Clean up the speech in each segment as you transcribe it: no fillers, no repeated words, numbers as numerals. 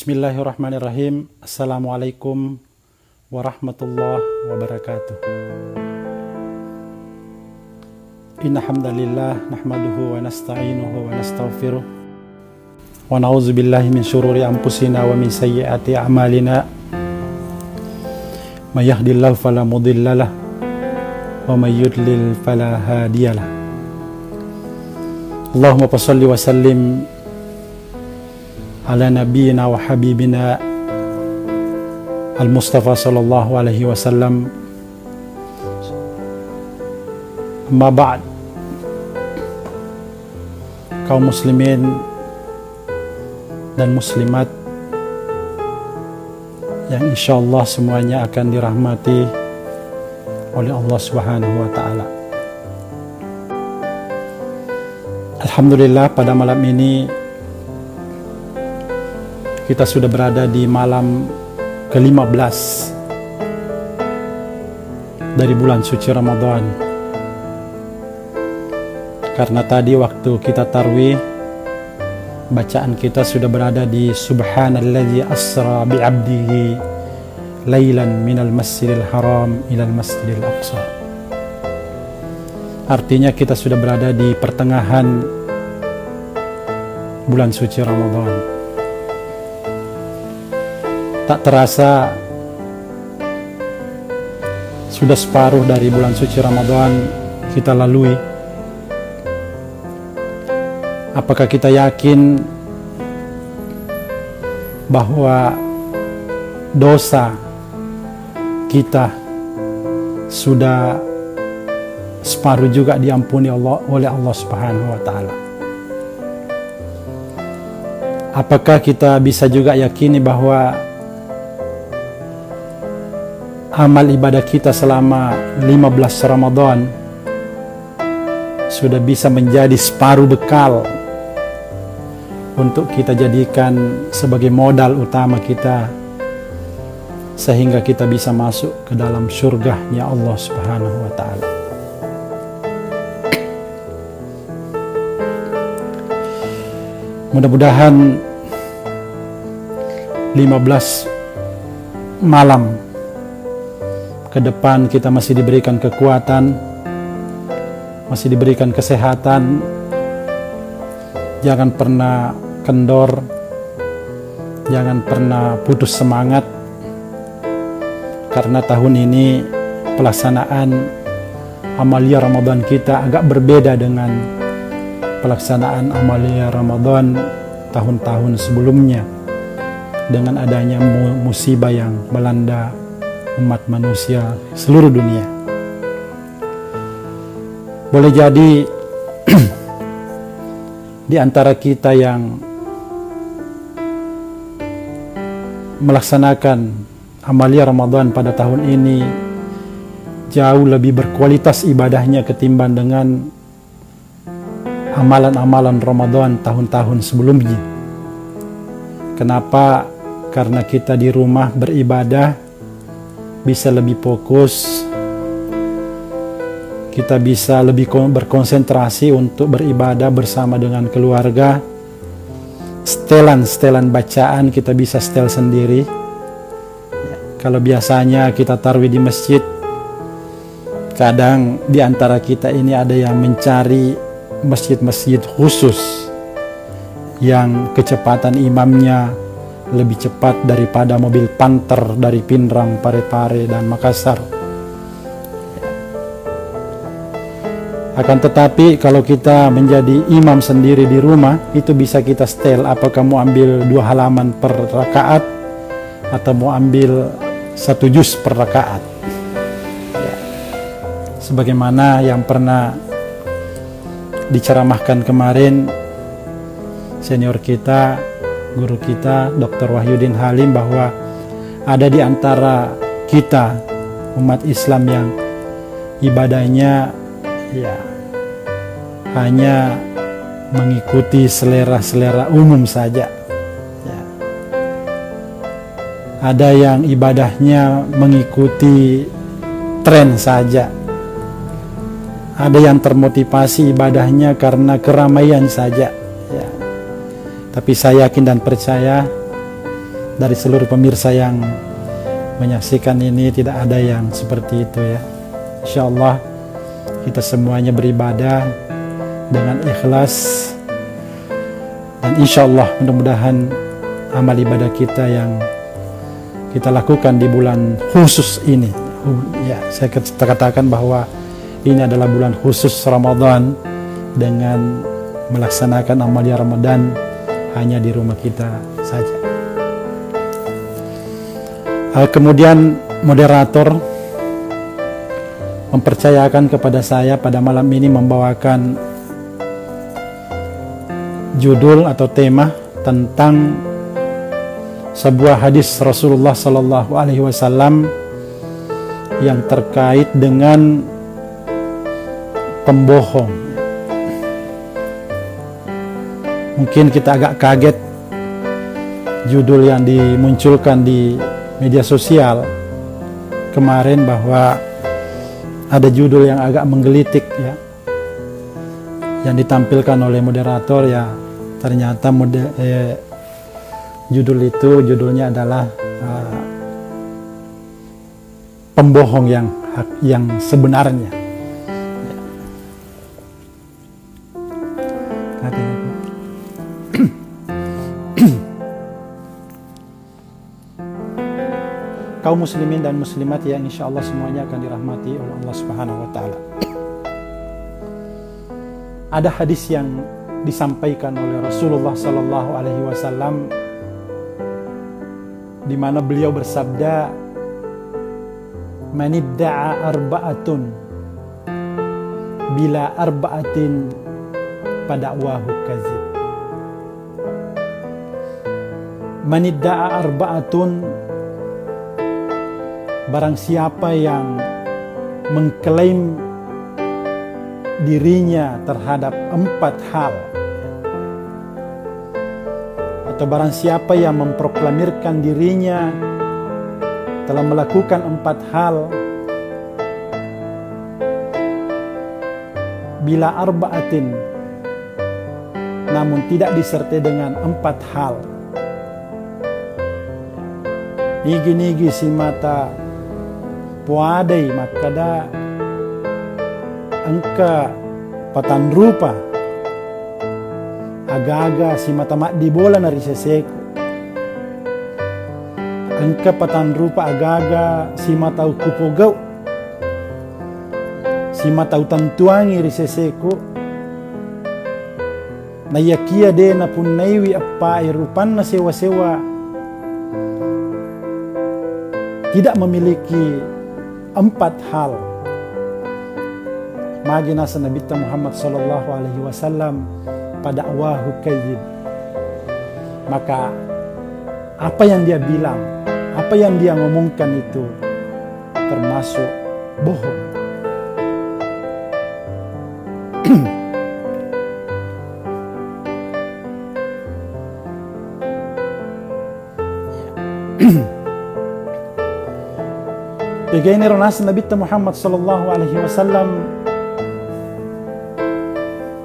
Bismillahirrahmanirrahim. Assalamualaikum warahmatullahi wabarakatuh. Inna hamdalillah nahmaduhu wa nasta'inuhu wa nastaghfiruh wa na'udzu billahi min syururi anfusina wa min sayyiati a'malina. May yahdihillahu fala mudhillalah wa may yudlil fala hadiyalah. Allahumma shalli wa sallim ala nabiyyina wa habibina al-Mustafa sallallahu alaihi wasallam. Amma ba'd. Kaum muslimin dan muslimat yang insyaallah semuanya akan dirahmati oleh Allah Subhanahu wa taala. Alhamdulillah, pada malam ini kita sudah berada di malam ke-15 dari bulan suci Ramadan. Karena tadi waktu kita tarwih, bacaan kita sudah berada di Subhanalladzi asra bi'abdihi lailan minal masjidil haram ilal masjidil aqsa. Artinya kita sudah berada di pertengahan bulan suci Ramadan. Tak terasa sudah separuh dari bulan suci Ramadan kita lalui. Apakah kita yakin bahwa dosa kita sudah separuh juga diampuni oleh Allah Subhanahu wa taala? Apakah kita bisa juga yakini bahwa amal ibadah kita selama 15 Ramadan sudah bisa menjadi separuh bekal untuk kita jadikan sebagai modal utama kita sehingga kita bisa masuk ke dalam surganya Allah Subhanahu wa taala. Mudah-mudahan 15 malam ke depan kita masih diberikan kekuatan, masih diberikan kesehatan. Jangan pernah kendor, jangan pernah putus semangat, karena tahun ini pelaksanaan amalia Ramadan kita agak berbeda dengan pelaksanaan amalia Ramadan tahun-tahun sebelumnya, dengan adanya musibah yang melanda umat manusia seluruh dunia. Boleh jadi di antara kita yang melaksanakan amalia Ramadan pada tahun ini jauh lebih berkualitas ibadahnya ketimbang dengan amalan-amalan Ramadan tahun-tahun sebelumnya. Kenapa? Karena kita di rumah beribadah bisa lebih fokus, kita bisa lebih berkonsentrasi untuk beribadah bersama dengan keluarga. Setelan bacaan kita bisa setel sendiri. Kalau biasanya kita tarawih di masjid, kadang di antara kita ini ada yang mencari masjid-masjid khusus yang kecepatan imamnya lebih cepat daripada mobil Panther dari Pinrang, Parepare, dan Makassar. Akan tetapi kalau kita menjadi imam sendiri di rumah, itu bisa kita setel apakah mau ambil 2 halaman per rakaat atau mau ambil 1 juz per rakaat. Sebagaimana yang pernah diceramahkan kemarin senior kita, guru kita, Dr. Wahyudin Halim, bahwa ada di antara kita umat Islam yang ibadahnya hanya mengikuti selera-selera umum saja. Ada yang ibadahnya mengikuti tren saja. Ada yang termotivasi ibadahnya karena keramaian saja. Tapi saya yakin dan percaya dari seluruh pemirsa yang menyaksikan ini tidak ada yang seperti itu ya. Insya Allah kita semuanya beribadah dengan ikhlas, dan insya Allah mudah-mudahan amal ibadah kita yang kita lakukan di bulan khusus ini, ya saya katakan bahwa ini adalah bulan khusus Ramadan, dengan melaksanakan amalia Ramadan hanya di rumah kita saja. Kemudian moderator mempercayakan kepada saya pada malam ini membawakan judul atau tema tentang sebuah hadis Rasulullah Sallallahu Alaihi Wasallam yang terkait dengan pembohong. Mungkin kita agak kaget judul yang dimunculkan di media sosial kemarin, bahwa ada judul yang agak menggelitik ya, yang ditampilkan oleh moderator ya. Ternyata judulnya adalah pembohong yang sebenarnya. Kaum muslimin dan muslimat yang insya Allah semuanya akan dirahmati oleh Allah Subhanahu wa Ta'ala. Ada hadis yang disampaikan oleh Rasulullah Sallallahu Alaihi Wasallam di mana beliau bersabda, "Man idda'a arba'atun bila arba'atin fada'wahu kadzib." Man idda'a arba'atun, barang siapa yang mengklaim dirinya terhadap 4 hal, atau barang siapa yang memproklamirkan dirinya telah melakukan 4 hal, bila arba'atin, namun tidak disertai dengan 4 hal, nigi-nigi si mata puadai makada angka patan rupa aga-aga si mata mak di bola nari seseku, angka patan rupa aga-aga si mata kupogau, si mata utantuangi ri seseku, na yakia de na punaiwi apa irupan na sewa-sewa, tidak memiliki 4 hal. Magi nasa Nabi Muhammad Sallallahu Alaihi Wasallam pada awahu kadzib. Maka apa yang dia bilang, apa yang dia ngomongkan itu termasuk bohong. Begini ronas Nabi Muhammad Sallallahu Alaihi Wasallam.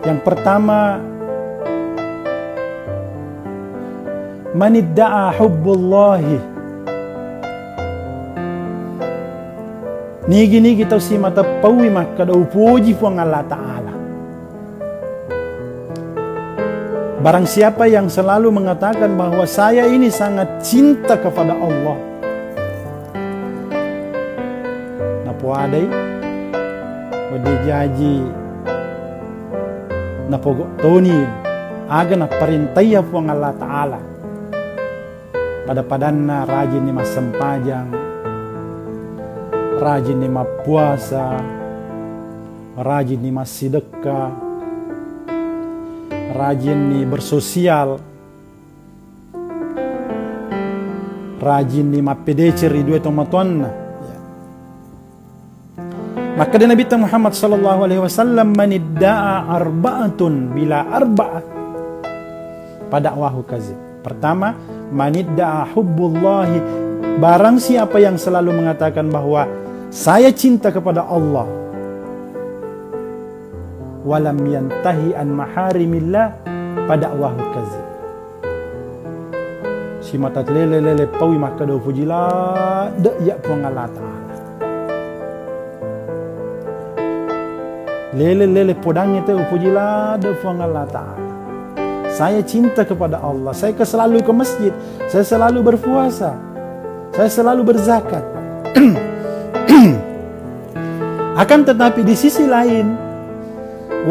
Yang pertama, man idda'a hubbullahi, nigi-nigi tau si mata pawi maka da upuji puang Allah Ta'ala. Barang siapa yang selalu mengatakan bahwa saya ini sangat cinta kepada Allah, napuadai wadi jaji napogok toni aga na parintaya puang Allah Ta'ala, pada-padanna rajin ni masempajang, rajin ni mapuasa, rajin ni masidekah, rajin ni bersosial, rajin ni mapedece ri dua tomatonna. Maka dari Nabi Muhammad Sallallahu Alaihi Wasallam, man idda'a arba'atun bila arba'ah pada wahu kadzib. Pertama, man idda'a hubbullahi, barang siapa yang selalu mengatakan bahwa saya cinta kepada Allah, walam yantahi an maharimillah pada wahu kadzib. si matat lele pawi maka do pujila de ya puang Allah Ta'ala. Lele podang itu pujila de puang Allah Ta'ala. Saya cinta kepada Allah, saya selalu ke masjid, saya selalu berpuasa, saya selalu berzakat. Akan tetapi di sisi lain,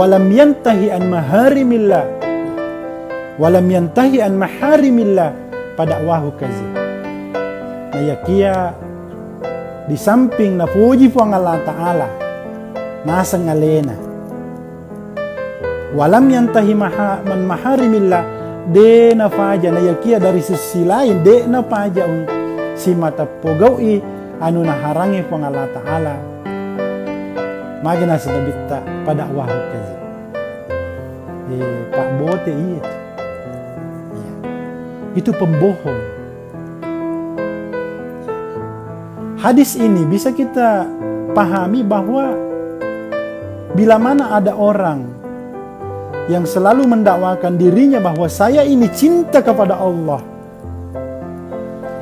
walam yantahi an maharimillah, walam yantahi an maharimillah pada wahu kazi. Nah ya kia di samping na puji puang Allah Ta'ala, nasa ngalena. Walam yantahi man maharimillah, de na faja na ya kia dari sisi lain, de na faja si mata pogawi anu na harangi puang Allah Ta'ala. Magana sedabita pada wahu kazi. Pak Bote itu. Itu pembohong. Hadis ini bisa kita pahami bahwa bila mana ada orang yang selalu mendakwakan dirinya bahwa saya ini cinta kepada Allah,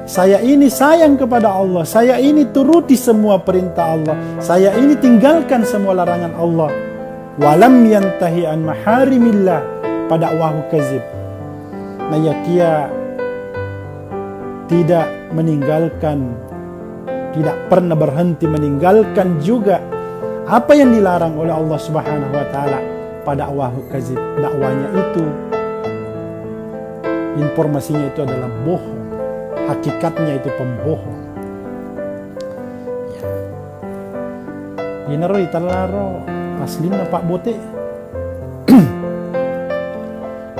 saya ini sayang kepada Allah, saya ini turuti semua perintah Allah, saya ini tinggalkan semua larangan Allah. Walam yantahi an maharimillah pada wahu kazib. Nah ya kia tidak meninggalkan, tidak pernah berhenti meninggalkan juga apa yang dilarang oleh Allah Subhanahu wa Ta'ala pada wahu kazib. Dakwanya itu, informasinya itu adalah bohong. Hakikatnya itu pembohong. Ya. Inaro italaro aslina Pak Bote.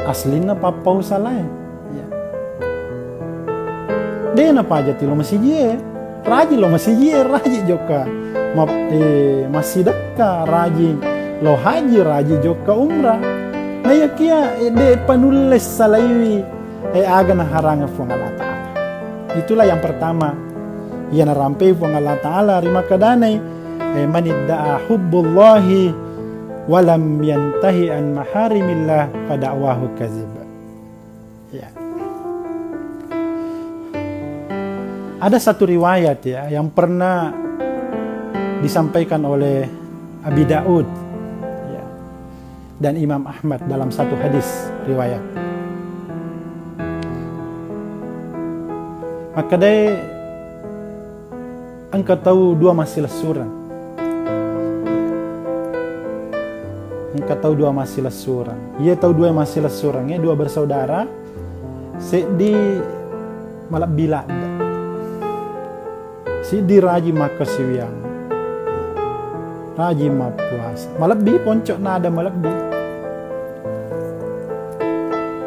Aslina Pak Pausalai. Ya. Dena paja ti lo masih je. Raji lo masih je, raji joka. Masih deka raji lo haji, raji joka umrah. Nah ya kia de panulis salaiwi agana haranga fungalata. Itulah yang pertama yang narampai puang Allah Ta'ala rima kadanai man idda'a hubbullahi walam yantahi an maharimillah fada'wahu kazib. Ya. Ada satu riwayat ya yang pernah disampaikan oleh Abi Daud ya, dan Imam Ahmad dalam satu hadis riwayat. Maka dai engkau tahu dua masilah surang. Engkau tahu dua masilah surang. Ia tahu dua masilah surangnya, dua bersaudara. Di malap bila. Si di raji maka siwiang. Raji mapuasa. Malap bi poncok nada malap bi.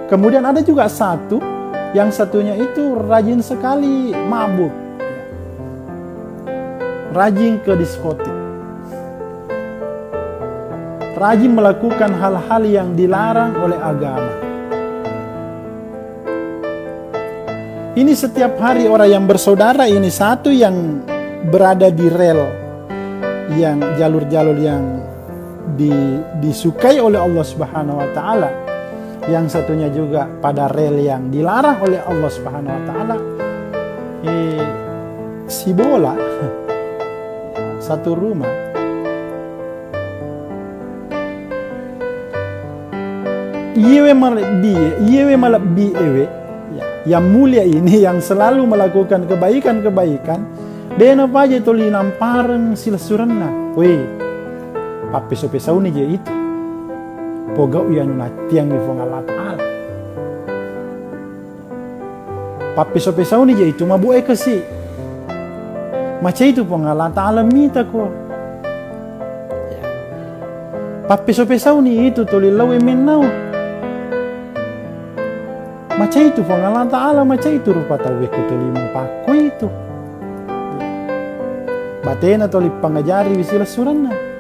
Kemudian ada juga satu. Yang satunya itu rajin sekali mabuk, rajin ke diskotik, rajin melakukan hal-hal yang dilarang oleh agama. Ini setiap hari orang yang bersaudara ini, satu yang berada di rel, yang jalur-jalur yang disukai oleh Allah Subhanahu wa Ta'ala, yang satunya juga pada rel yang dilarang oleh Allah Subhanahu wa Ta'ala. Si bola satu rumah. Yewe malabbi ewe yang mulia ini, yang selalu melakukan kebaikan-kebaikan, dena paja itu linamparan silasuranna. Weh, papi sope sauni je itu. Pogau yang natiang di Allah Ta'ala. Papi sope sauni je itu mabu ekasi. Macam itu pun Allah Ta'ala minta ko. Papi sope sauni itu toli lawe menau. Macam itu pun Allah Ta'ala, macam itu rupa tawe ko toli mupaku itu. Batena toli pangajari wisilah suranna.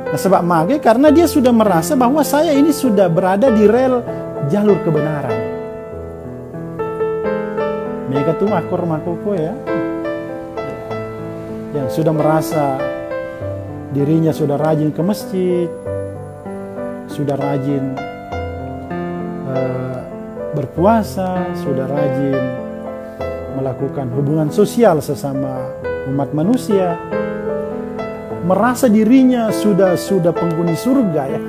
Nah, sebab mage karena dia sudah merasa bahwa saya ini sudah berada di rel jalur kebenaran. Mega tuh makor-makoko ya. Yang sudah merasa dirinya sudah rajin ke masjid, sudah rajin berpuasa, sudah rajin melakukan hubungan sosial sesama umat manusia, merasa dirinya sudah penghuni surga ya.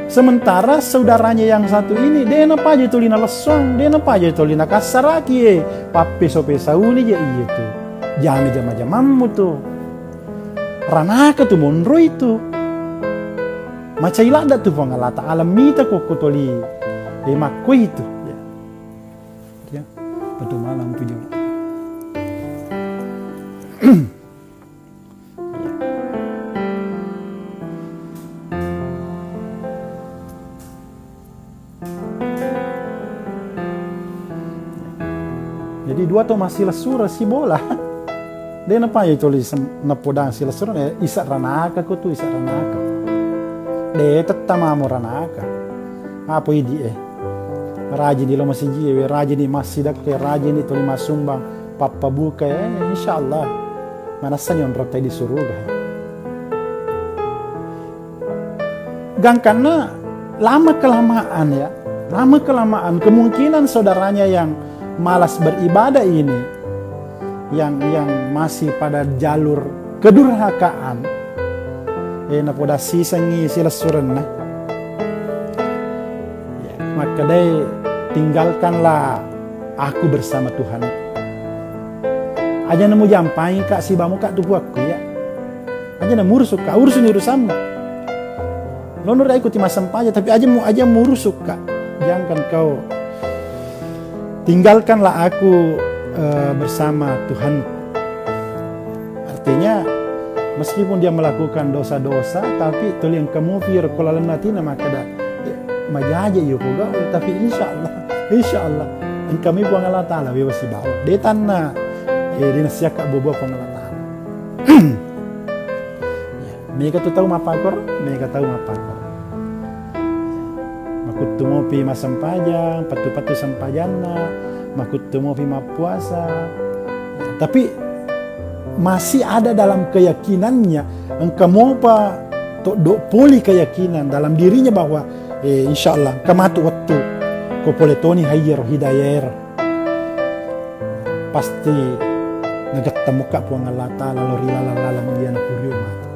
Sementara saudaranya yang satu ini, dia napa aja itu lina lesong, dia napa aja itu lina kasaraki pape sope sauni je iya tuh. Jangan jama-jamamu tuh. Ranaka tuh monro itu. Maca ilada tuh pangalata alam mita kok kotoli. Makku itu. Ya. Betul malam tuh juga. Jadi dua tuh masih lesura si bola. Dia napa ya tulis napodang si lesura isa ranaka ko tu isa ranaka. Dia tetap mau ranaka. Apa ini rajin di lo masih jiwe, rajin di masjid dak, rajin di tuli masumbang, papa buka insyaallah. Mana sanyon rotai di surga. Gang karena lama kelamaan ya. Lama kelamaan kemungkinan saudaranya yang malas beribadah ini, yang masih pada jalur kedurhakaan, napoda sisangi silasuran nah, ya, maka dai tinggalkanlah aku bersama Tuhan. Aja nemu jampai kak si bamu kak tubuh aku ya, aja nemu urusuk kak urusun urusanmu. Lo nur ikuti masam aja, tapi aja mau urusuk kak, jangan kau. Tinggalkanlah aku bersama Tuhan. Artinya meskipun dia melakukan dosa-dosa, tapi tuli yang kamu pir kolalan natina maka dah majaja yo juga, tapi insyaallah en kami buang Allah taala we wasi bawa. De tanna dinasiak bobo pang Allah taala. Mereka tu tahu mapakor, mereka tahu mapakor. Makutumo pi masampajang, patu-patu sampajana, makutumo pi mapuasa. Tapi masih ada dalam keyakinannya, engkau mau pa do poli keyakinan dalam dirinya bahwa insyaallah kamatu waktu ko poletoni hayir hidayah. Pasti nagat muka puang Allah taala lori lalang dia na kuriyo mata.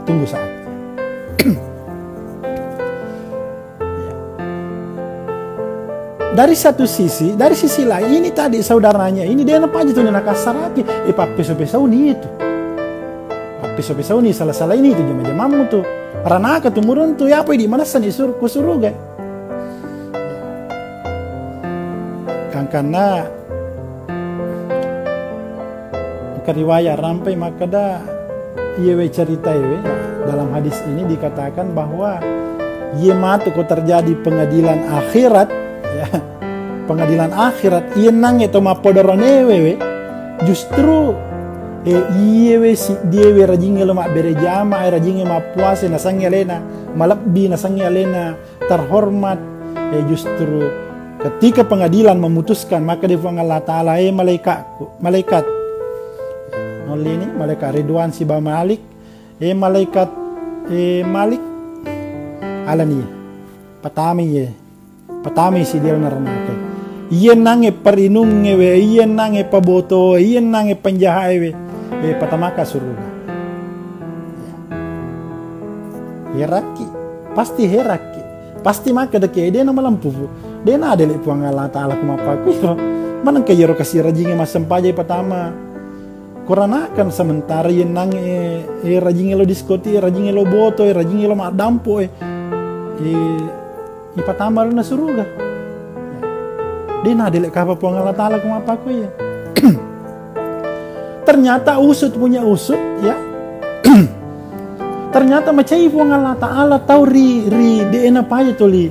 Tunggu saatnya. Dari satu sisi, dari sisi lain ini tadi saudaranya ini dia apa aja tuh nak kasaraki, pape-sope-sauni itu. Pape-sope-sauni salah-salah ini itu jama-jamamu tuh. Ranaka tuh murun tuh ya apa di mana sani suruh guys. Kan karena keriwayat rampai maka dah yewe cerita yewe dalam hadis ini dikatakan bahwa yematu kok terjadi pengadilan akhirat ya, pengadilan akhirat yenang itu mapodoranewe justru yewe si diewe rajinge lo mak berejama rajinge mak puasa nasangi alena malabbi nasangi alena terhormat justru ketika pengadilan memutuskan maka di Allah taala malaikat nol ini malaikat Ridwan si ba Malik malaikat Malik alani patami si dia naranake iyan nange parinunge we iyan nange paboto iyan nange panjahae we patamaka surga heraki pasti maka deke dia nama lampu dia na ada puang Allah taala kumapaku manang kayero kasih rajinge masam pajai patama korana kan sementara yen nang rajinge lo diskoti rajinge lo boto rajinge lo madampo ipatama na suruga dia na delek kapa puang Allah taala kumapaku ya. Ternyata usut punya usut ya. Ternyata macai puang Allah taala tahu ri dia apa aja tuli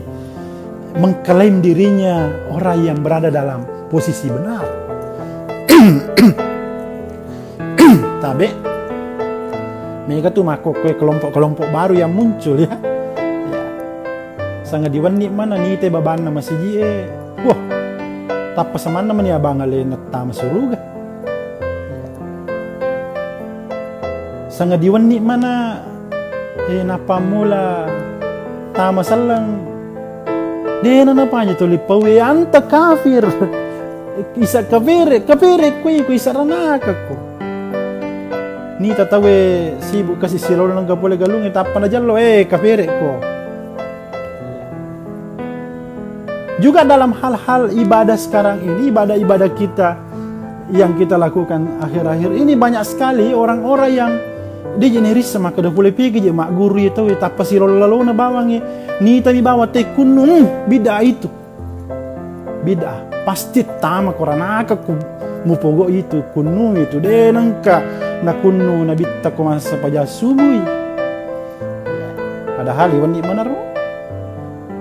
mengklaim dirinya orang yang berada dalam posisi benar. Tapi mereka tuh makok kelompok baru yang muncul ya. Sangat diwenik mana nih teh baban nama si jie. Wah, tapa semana man ya bang ale neta masuruga. Sangat diwenik mana napa mula tama salang Dena na pa niya tuli pawe anta kafir. Isa kafir ko isa ranaka ko. Ni tatawe sibuk kasi silol ng gapole galung itapa na jallo kafir ko. Juga dalam hal-hal ibadah sekarang ini, ibadah-ibadah kita yang kita lakukan akhir-akhir ini banyak sekali orang-orang yang dia jenis sama kada boleh pergi je mak guru itu tapa si lalu na bawangi ni tami bawa te kunung bid'ah itu. Bid'ah pasti tama koranaka ku mupogo itu kunung itu denangka na kunung na bitta ko masa paja subuh. Padahal iwan di mana ro?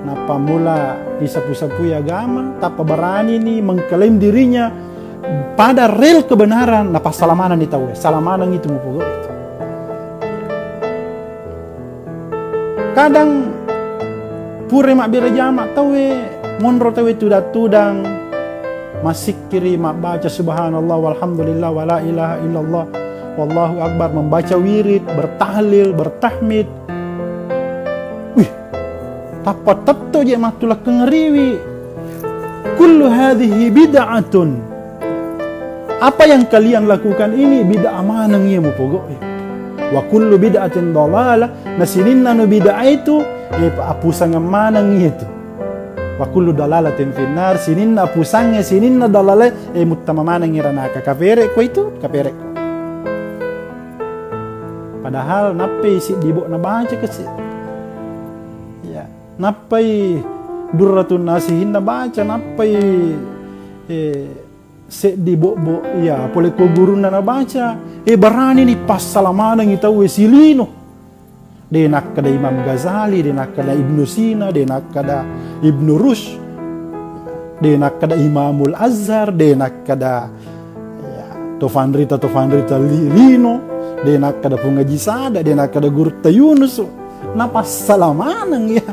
Napa mula disapu-sapu agama, tapa berani nih mengklaim dirinya pada rel kebenaran, napa salamanan nih tahu salamanan itu mupogo itu. Kadang pure mak bira jamak tahu monro tahu tudang masih kiri mak baca subhanallah walhamdulillah wala ilaha illallah wallahu akbar, membaca wirid, bertahlil, bertahmid. Tapa tatto je matulak kengeriwi. Kullu hadhihi bid'atun. Apa yang kalian lakukan ini bid'ah manang ya mupogo. Wa kullu bid'atin dalalah. Nasininna nu bid'ah itu apusang manang itu. Wa kullu dalalatin finnar sininna apusangnya sininna dalale muttamamanang iranaka kafere ko itu kafere. Padahal nape si dibo na baca kasi. Napai durratun nasihin na baca, napai se di bo ya pole ko guru na baca berani ni pas salamanang itaw silino de nakada Imam Ghazali, de nakada Ibnu Sina, de nakada Ibnu Rushd, de nakada Imamul Azhar, de nakada tofanrita lino, de nakada Pungaji Sada, de nakada Gurta Yunus na pas salamanang ya.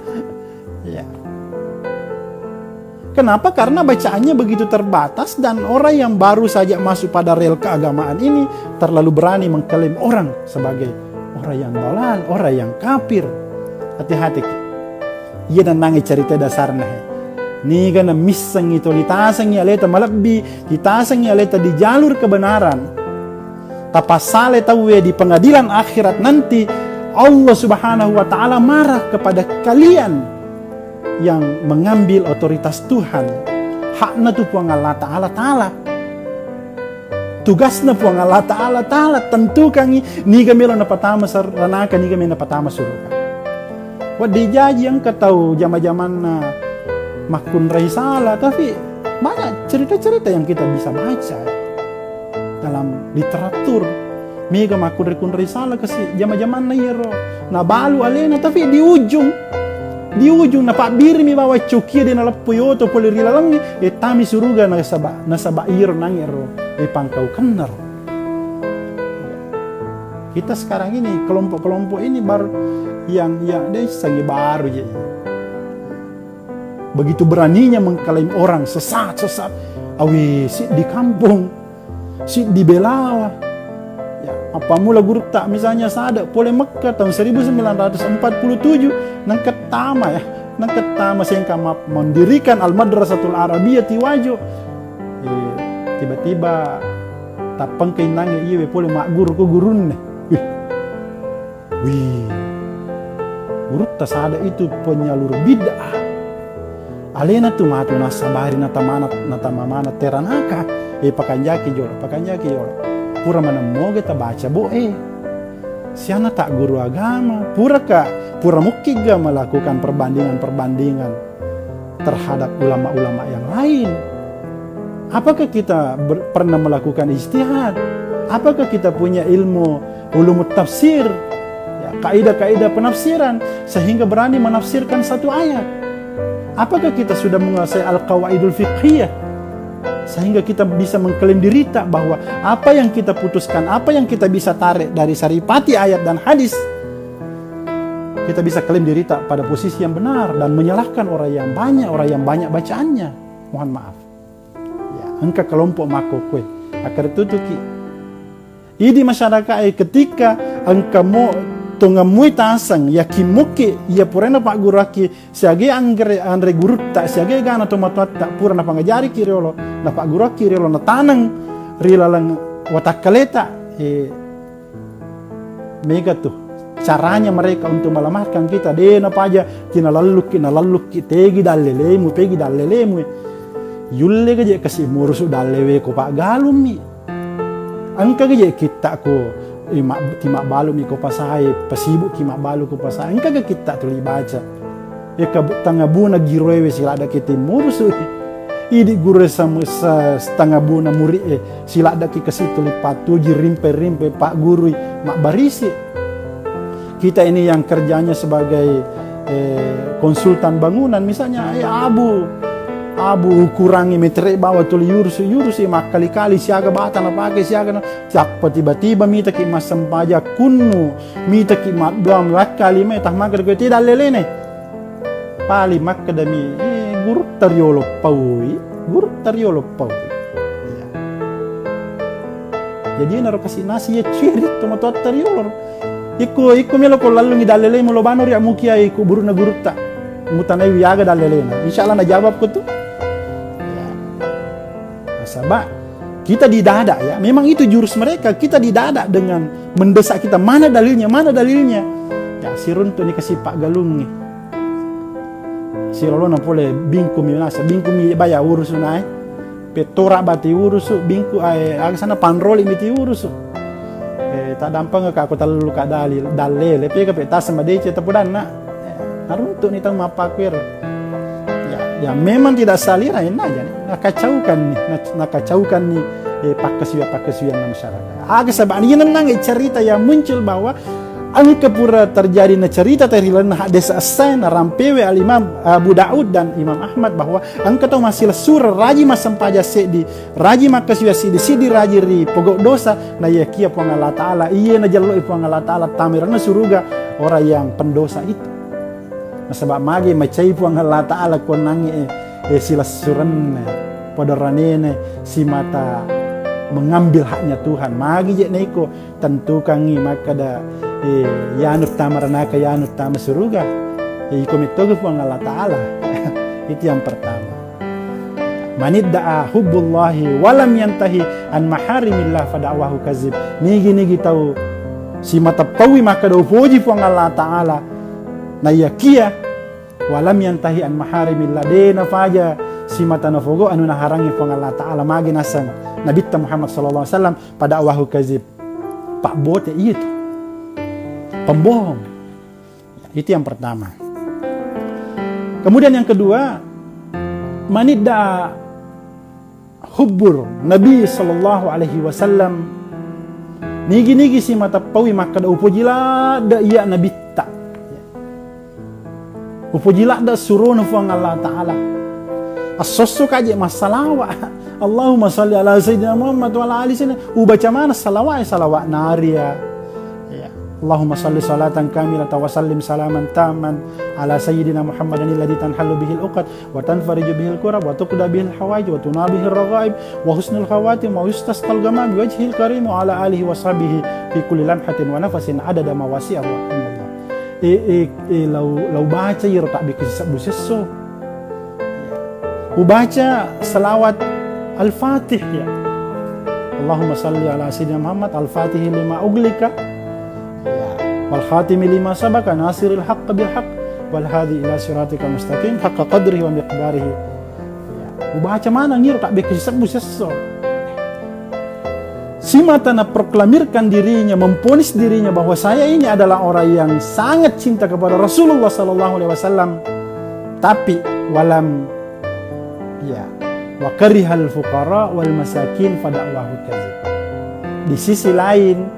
Kenapa? Karena bacaannya begitu terbatas dan orang yang baru saja masuk pada rel keagamaan ini terlalu berani mengklaim orang sebagai orang yang dolal, orang yang kafir. Hati-hati. Ia dan nangi cerita dasarnya. Ni kana misang itu litasang ya leta malabbi, litasang ya leta di jalur kebenaran. Tapasale tahu di pengadilan akhirat nanti Allah Subhanahu wa taala marah kepada kalian yang mengambil otoritas Tuhan. Hakna tu puang Allah Ta'ala. Tugasna puang Allah Ta'ala. Tentu kangi ni kami lo napatama saranaka ni kami napatama suruka. Wad dijaji yang katau zaman-zaman na makun raisala. Tapi banyak cerita-cerita yang kita bisa baca dalam literatur. Mega makun raisala kasi zaman-zaman na yero na balu alena tapi di ujung na pak biri mi bawa cokia de na lapoyoto poli rilalang tami suruga na saba iro nangero pangkau kenar. Kita sekarang ini kelompok-kelompok ini baru yang desa baru ya. Begitu beraninya mengklaim orang sesat. Awi si di kampung, si di Belawa. Apa mula guru tak misalnya sada pole Mekah tahun 1947 nang ketama sehingga mendirikan Al-Madrasatul Arabiyah Tiwajo. Tiba-tiba tapang kainange iya pole mak guru ko gurun. Guru tak sada itu penyalur bid'ah. Alena tu matu nasabari natamamana teranaka pakanjaki jolo. Pura mana moga ta baca siana tak guru agama pura mukiga melakukan perbandingan terhadap ulama-ulama yang lain. Apakah kita pernah melakukan ijtihad? Apakah kita punya ilmu ulumut tafsir, kaidah-kaidah penafsiran sehingga berani menafsirkan satu ayat? Apakah kita sudah menguasai al-qawaidul fiqhiyah sehingga kita bisa mengklaim diri tak bahwa apa yang kita putuskan, apa yang kita bisa tarik dari saripati ayat dan hadis, kita bisa klaim diri tak pada posisi yang benar dan menyalahkan orang yang banyak bacaannya. Mohon maaf. Ya, engkau kelompok makokwe akar tutuki. Idi masyarakat ketika engkau mau tonga mui tasang ya kimuki ya purena pak guru aki siage andre guru tak siage gana to matwat tak purana pangajari kiriolo na pak guru kiriolo na tanang rilalang watakaleta mega tuh caranya mereka untuk melemahkan kita deh napa aja kina laluk tegi dalelemu pegi dalelemu yulle gaje kasih murusu dalewe ko pak galumi angka gaje kita ko timak balu mi ko pasai pasibuk timak balu ko pasai angka ga kita tuli baca ka tanga buna girowe sila ada kita murusu idi gure sama setengah buna muri sila ada ki kasih tuli patuji rimpe pak guru mak barisi. Kita ini yang kerjanya sebagai konsultan bangunan misalnya abu kurangi metre bawa tuli yurusi mak kali-kali siaga bata na pakai siaga na siapa tiba-tiba mita ki mas sempaja kunu mita ki mat dua kali me tah magar ko tidak lelene pali makadami guru tariolo paui ya. Jadi naro kasih nasi ya cirit tomat tariolo Iko melo ko lalu ngi dalele mo lobano ri amukia iku buru na gurutta mutanai wiaga dalele na insyaallah na jawab ko tuh ya. Nasaba kita didada ya memang itu jurus mereka kita didada dengan mendesak kita mana dalilnya ya sirun tuh dikasih Pak Galung nih sirolo na pole bingku mi nasa bingku mi baya urus nai petora bati urus bingku aga sana panroli miti urus tak dampang ka aku talu ka dalil lepe ka peta sama dece tapudan na naruntuk ni tang mapakwir ya memang tidak salira enak aja nih nakacaukan nih pakasian masyarakat agak sabani nang cerita yang muncul bahwa angka pura terjadi na cerita terilan hadis as-sain rampewe al-Imam Abu Daud dan Imam Ahmad bahwa angka to masih surah raji masampaja di raji makasiya sidi raji ri pogok dosa na ya kia puang Allah Taala iya na jallo puang Allah Taala tamirana suruga orang yang pendosa itu sebab magi macai puang Allah Taala konangi sila suran podoranene si mata mengambil haknya Tuhan magi je neko tentu kangi maka da yanut tamaranaka yanut tama suruga komitogo puang Allah Ta'ala itu yang pertama manidda'a hubbullahi walam yantahi an maharimillah fada'wahu kazib nigi tahu si mata pawi maka do puji puang Allah Ta'ala na yakia walam yantahi an maharimillah dena faja si mata nafogo anu naharangi puang Allah Ta'ala magi nasan Nabi Muhammad sallallahu alaihi wasallam fada'wahu kazib pak bote itu pembohong. Itu yang pertama. Kemudian yang kedua, manidda hubbur Nabi sallallahu alaihi wasallam nigi si mata pawi maka da upojila da iya Nabi ta. Upojila da suruh fuang Allah Taala. As-sossu kaje masalawa. Allahumma salli ala sayyidina Muhammad wa ala ali sayyidina. Ubaca mana salawat naria. Allahumma salli salatan kamilatan wa sallim salaman taman ala sayyidina Muhammadin alladhi tanhallu bihil uqad wa tanfariju bihil kurab wa tuqda bihil hawaij wa tunabihil raghaib wa husnul khawatim wa yustasqal gamam biwajhil karim wa ala alihi wa sahbihi fi kulli lamhatin wa nafasin adada mawasi' Allah. Lau baca yiro tak bikin busesso. Ubaca salawat al-fatih ya. Allahumma salli ala sayyidina Muhammad al-fatih lima uglika wal khatimi lima sabaka nasiril haqq bil haqq wal hadi ila siratika mustaqim haqqa qadrihi wa miqdarihi. Ubaca mana ngiro tak bikin sesso. Si mata na proklamirkan dirinya, memponis dirinya bahwa saya ini adalah orang yang sangat cinta kepada Rasulullah sallallahu alaihi wasallam. Tapi walam ya wa karihal fuqara wal masakin fada'wahu kadzib. Di sisi lain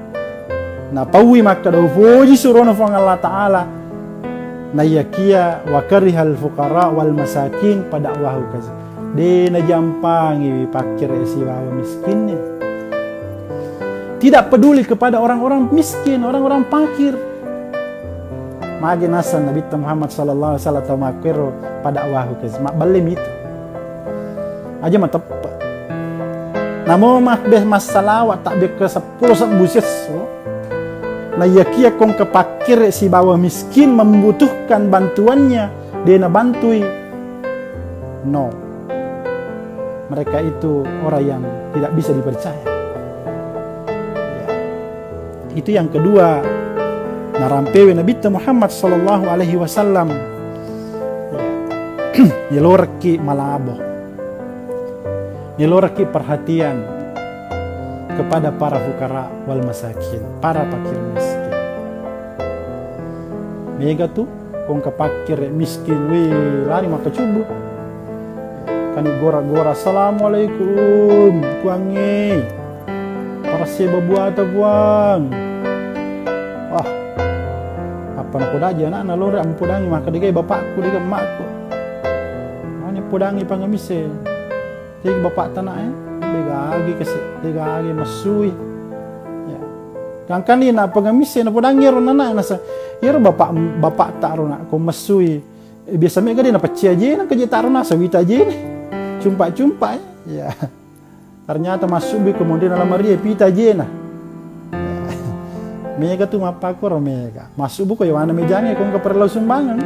na pawi maka do puji surono fang Allah Taala na yakia wa karihal fuqara wal masakin fada'wahu kadzib. De na jampangi pakir si wawa miskinnya. Tidak peduli kepada orang-orang miskin, orang-orang fakir. Magi nasan Nabi Muhammad sallallahu alaihi wasallam makiro pada wahu kadzib. Mak balim itu. Aja mah tepat. Namo mah beh masalah tak be ke 10 buses. na yakia kong kepakir si bawah miskin membutuhkan bantuannya, dia na bantui. No. Mereka itu orang yang tidak bisa dipercaya. Ya. Itu yang kedua. Narampewe Nabi Muhammad sallallahu alaihi wasallam. Ya. Nyelorki malabo. Nyelorki perhatian kepada para fukara wal masakin, para fakir miskin. Mega tuh kong kepakir miskin, wih lari maka cubu. Kan gora-gora assalamualaikum kuangi. Para seba buat buang. Wah. Apa nak podaji anak na lore am podangi maka digai bapakku digai emakku. Ani podangi pangamise. Jadi bapak tanah degagi kasi degagi masui. Ya. Kan ni na pangamise na podangi ro nana nasa. Iro bapak tak ro na ko masui. Biasa me gadi na pacia je na kerja tak ro na sawita je ni. Cumpa-cumpa ya. Ternyata masuk bi kemudian dalam Maria pita jena. Ya. Mega tu mapakor mega. Masuk buku yang mana mejanya kong perlu sumbangan.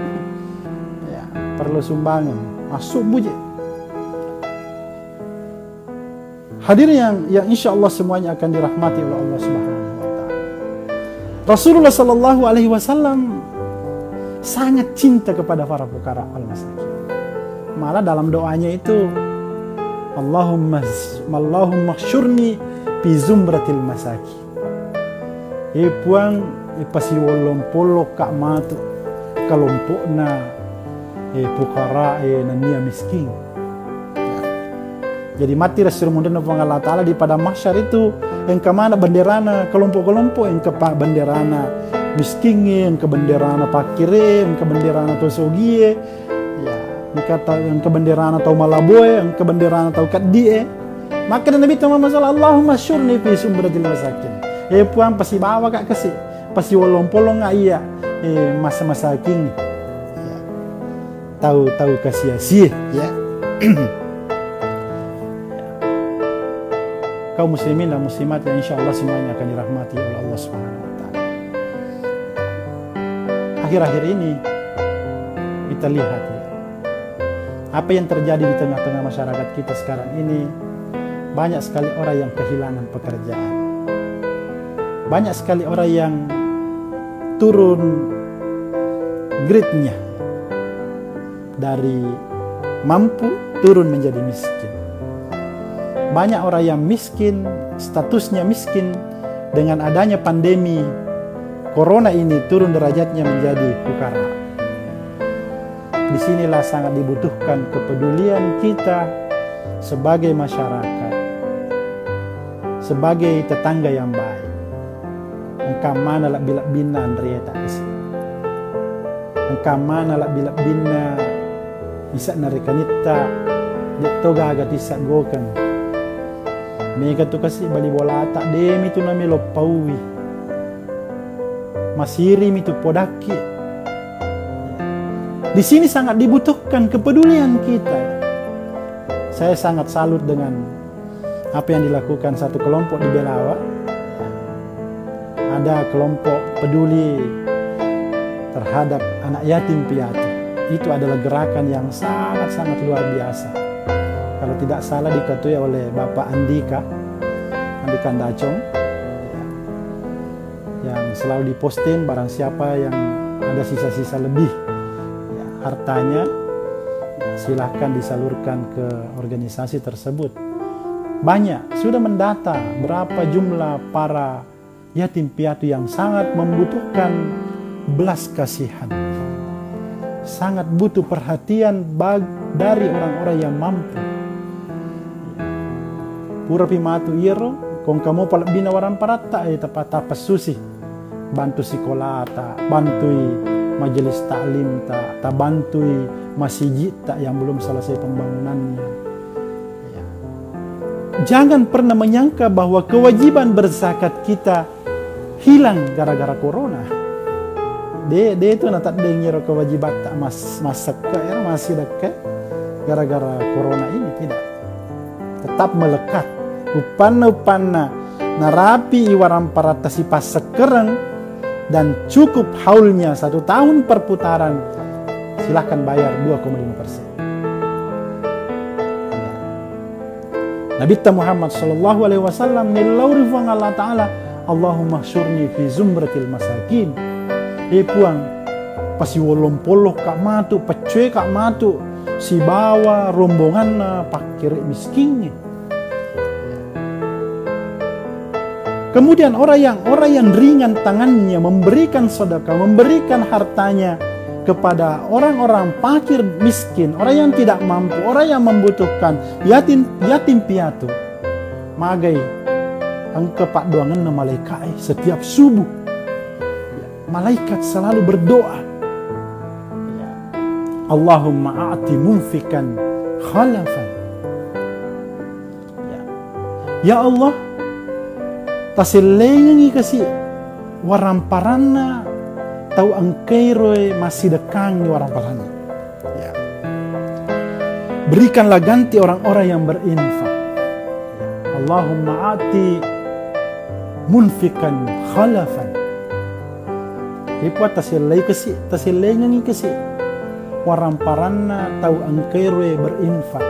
Ya, perlu sumbangan. Masuk buje. Hadirin yang insya Allah semuanya akan dirahmati oleh Allah Subhanahu wa taala. Rasulullah sallallahu alaihi wasallam sangat cinta kepada para fukara al-masakin. Malah dalam doanya itu Allahumma syurni fi zumratil masakin. Puang pasi wolompolo kak matu kalompokna fukara nania miskin. Jadi mati Rasulullah Allah Ta'ala di pada mahsyar itu yang kemana benderana kelompok-kelompok yang kepak benderana miskinin, ke benderana pakirin, ke benderana tosogie. Kata yang kebenderaan atau malaboy, yang kebenderaan atau kadie. Maka Nabi Muhammad sallallahu Allahumma syurni fi sumratil masakin. Puang pasti bawa kak kasih, pasti wolong-polong iya masa-masa kini. Ya. Tahu kasih sih, ya. Kaum muslimin dan muslimat yang insyaallah semuanya akan dirahmati oleh Allah Subhanahu wa taala. Akhir-akhir ini kita lihat apa yang terjadi di tengah-tengah masyarakat kita sekarang ini. Banyak sekali orang yang kehilangan pekerjaan. Banyak sekali orang yang turun grade-nya. Dari mampu turun menjadi miskin. Banyak orang yang miskin, statusnya miskin, dengan adanya pandemi corona ini turun derajatnya menjadi fukara. Disinilah sangat dibutuhkan kepedulian kita sebagai masyarakat, sebagai tetangga yang baik. Engkau mana lah bila bina Andrea tak isi. Engkau mana lah bila bina bisa narikanita detoga agak isak gokan. Mereka tu kasih bali bola tak demi tu nami lopaui. Masiri mitu podaki. Di sini sangat dibutuhkan kepedulian kita. Saya sangat salut dengan apa yang dilakukan satu kelompok di Belawa. Ada kelompok peduli terhadap anak yatim piatu. Itu adalah gerakan yang sangat-sangat luar biasa. Kalau tidak salah diketuai oleh Bapak Andika Dacong, yang selalu diposting barang siapa yang ada sisa-sisa lebih hartanya silahkan disalurkan ke organisasi tersebut. Banyak sudah mendata berapa jumlah para yatim piatu yang sangat membutuhkan belas kasihan, sangat butuh perhatian dari orang-orang yang mampu. Pura pimatu iro kong kamu palak bina waran parata tepat susi bantu sekolah tak bantui majelis taklim tak bantui masjid tak yang belum selesai pembangunannya. Ya. Jangan pernah menyangka bahwa kewajiban berzakat kita hilang gara-gara corona. Dia itu tak dengar kewajiban tak masak ya masih dekat gara-gara corona ini tidak. Tetap melekat. Upana narapi iwaran parata si pas sekereng dan cukup haulnya 1 tahun perputaran, silahkan bayar 2,5%. Nabi Muhammad sallallahu alaihi wasallam nilau rifang Allah Ta'ala, Allahumma syurni fi zumratil masakin. Puang pasi wolompoloh kak matu, pecue kak matu, si bawa rombongan na pakir miskinnya. Kemudian orang yang ringan tangannya memberikan sedekah, memberikan hartanya kepada orang-orang fakir miskin, orang yang tidak mampu, orang yang membutuhkan, yatim piatu. Magai angka pak doangan na malaikat setiap subuh. Malaikat selalu berdoa. Allahumma a'ti munfikan khalafan. Ya Allah, tasilengi kasih waramparana tau angkairoy masih dekang di waramparana. Ya. Berikanlah ganti orang-orang yang berinfak. Allahumma a'ti munfikan khalafan. Ipuat tasilengi kasih waramparana tau angkairoy berinfak.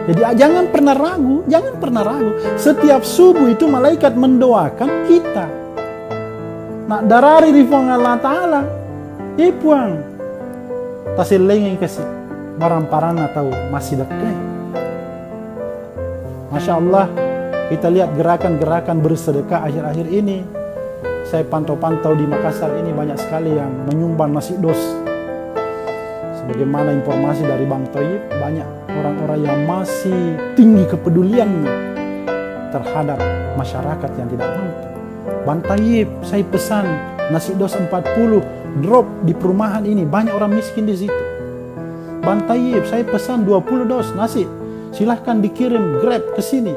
Jadi jangan pernah ragu, jangan pernah ragu. Setiap subuh itu malaikat mendoakan kita. Nak darari rifong Allah Ta'ala, ipuang tasilengi kasih waramparana tau masih dekat. Masya Allah, kita lihat gerakan-gerakan bersedekah akhir-akhir ini. Saya pantau-pantau di Makassar ini banyak sekali yang menyumbang nasi dos. Sebagaimana informasi dari Bang Toyib, banyak orang-orang yang masih tinggi kepeduliannya terhadap masyarakat yang tidak mampu. Bang Toyib, saya pesan nasi dos 40 drop di perumahan ini, banyak orang miskin di situ. Bang Toyib, saya pesan 20 dos nasi, silahkan dikirim Grab ke sini.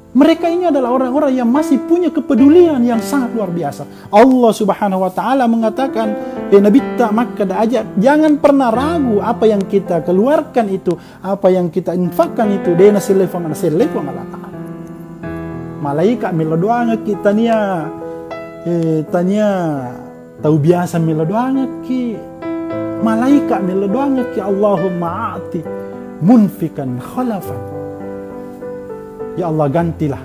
Mereka ini adalah orang-orang yang masih punya kepedulian yang sangat luar biasa. Allah Subhanahu wa Ta'ala mengatakan, Nabi tak maka ajak, jangan pernah ragu apa yang kita keluarkan itu, apa yang kita infakkan itu, dia nasilefang Allah Ta'ala. Malaikat milodoanga kita nia, tanya tahu biasa milodoanga ki, malaikat milodoanga ki, Allahumma a'ti munfikan khalafan. Ya Allah, gantilah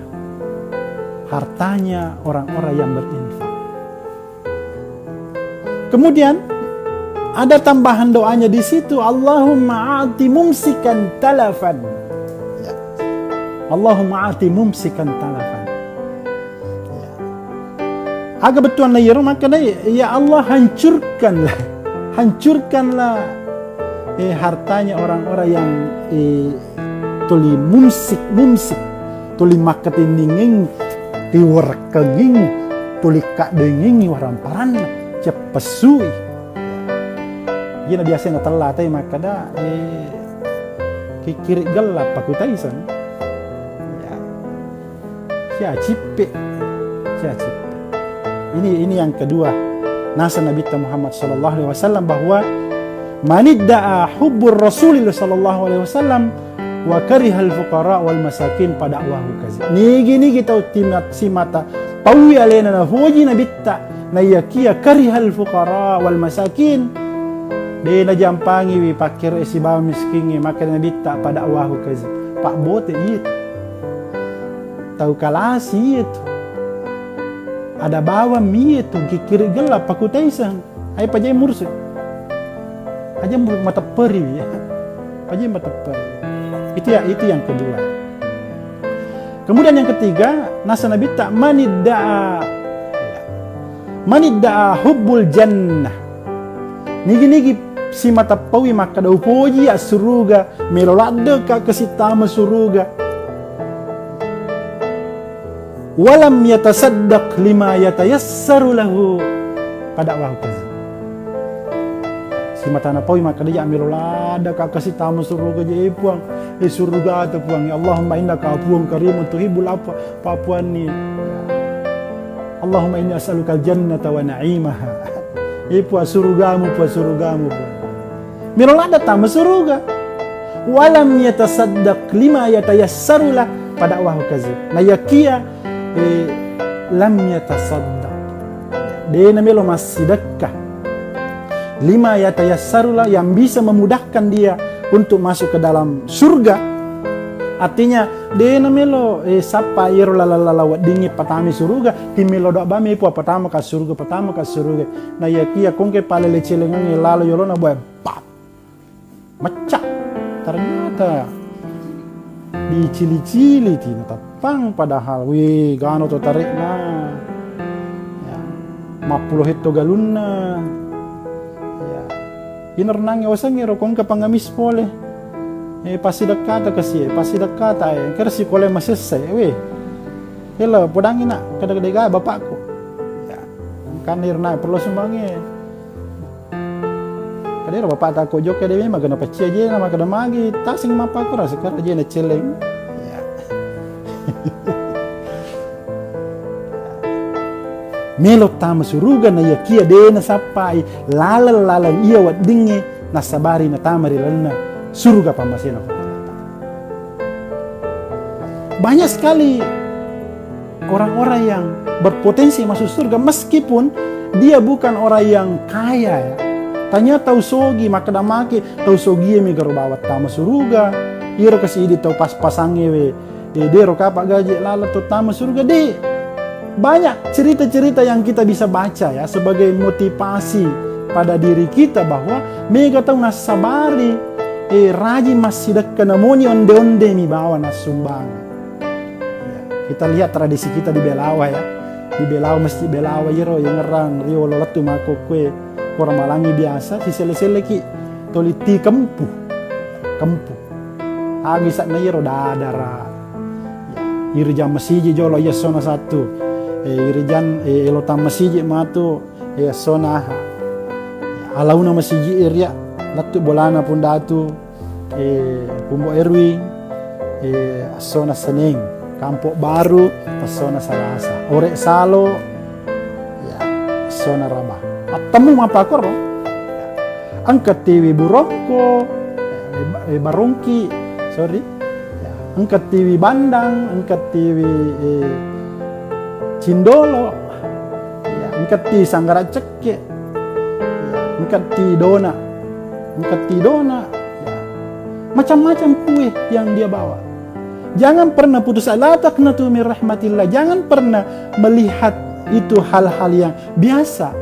hartanya orang-orang yang berinfak. Kemudian ada tambahan doanya di situ, Allahumma a'ti mumsikan talafan. Ya. Allahumma a'ti mumsikan talafan. Ya. Agak betul na yero maka ya Allah hancurkanlah hartanya orang-orang yang tuli mumsik tuli makatininging tiwarkaging tuli kadenging waramparan cepesui. Gina biasa na telatay makada kikiri gelap pakutaisan. Ya. Sia cipe. Ini yang kedua. Nasa Nabi Muhammad sallallahu alaihi wasallam bahwa manidda'a hubbur Rasulillah sallallahu alaihi wasallam wa karihal fuqara wal masakin pada awahu kazi. Nigi kita utimat si mata pawi alena na hoji na bitta na yakia karihal fuqara wal masakin de na jampangi wi pakir si bawa miskin maka na bitta pada awahu kazi. Pak bote itu tahu kalasi itu ada bawa mi itu kikiri gelap pakutaisan ai pajai mursid aja mata peri ya pajai mata peri. Itu yang kedua. Kemudian yang ketiga, nasa Nabi tak manidda'a hubbul jannah. Nigi si mata pawi maka da upoji ya suruga melolade ka kesitama suruga. Walam yatasaddaq lima yatayassaru lahu pada wahu kazi. Si mata na pawi maka dia melolade ka kesitama suruga je puang. Surga atau puang, ya Allahumma innaka afuwun karimun tuhibbul afwa fa'fu anni. Allahumma inni as'aluka al-jannata wa na'imaha. Ipu surgamu. Mirola datang surga. Walam yatasaddaq lima yatayassarulah pada wahyu kazi. Nah yakia lam yatasaddaq. Dia melo masih sedekah. 5 yatayassarulah, yang bisa memudahkan dia untuk masuk ke dalam surga. Artinya dia melo sapa iro lalalala dingi patami surga, timelo dok bami po pertama ka surga, pertama ka surga. Na ya kia kongke pale lecelengan lalu yolona boy pap. Mecak. Ternyata di cili-cili tina tapang, padahal wi gano to tarik na. Ya, 50 hekto galunna. Ya. Inernang osang iro kong kapangamis pole. Pasti dekata kasi, pasti dekata kersi kole masesai we. Hello, podangin nak kada-kada bapakku. Ya. Kan irna perlu sumbangi. Kadero bapak tak kojok kada memang kena pacia je nama kada magi tasing mapa ko rasa kada je na celeng. Ya. Melo tama suruga na yakia de na sapai lalan iya wat dingi na sabari na tamari lalna surga pamasena. Banyak sekali orang-orang yang berpotensi masuk surga meskipun dia bukan orang yang kaya ya. Tanya tahu sogi maka damake tahu sogi mi garobawat tama suruga iro kasi di tahu pas-pasange we dero kapak gaji lala to tama suruga de. Banyak cerita-cerita yang kita bisa baca ya sebagai motivasi pada diri kita bahwa mega tahu nasabari rajin masih dekat namoni onde-onde mi bawa nasumbang. Ya, kita lihat tradisi kita di Belawa ya. Di Belawa masjid Belawa iro yang ngerang rio lolatu mako kue orang Malangi biasa si sele-sele ki toliti kempu agi sak na iro dadara ya, irjan masjid jolo ya sona satu irjan elotam masjid matu ya sona ya, alauna masjid iria latu bolana pun datu Pumbo Erwin sona Seneng Kampok Baru sona Salasa Orek Salo ya sona Rabah temu mapakor angkat TV Burongko Barongki sorry ya, angkat TV Bandang angkat TV Cindolo ya, angkat TV Sanggara Ceke ya, angkat TV Dona ya, macam-macam kue yang dia bawa. Jangan pernah putus asa, la taqnatu min rahmatillah. Jangan pernah melihat itu hal-hal yang biasa.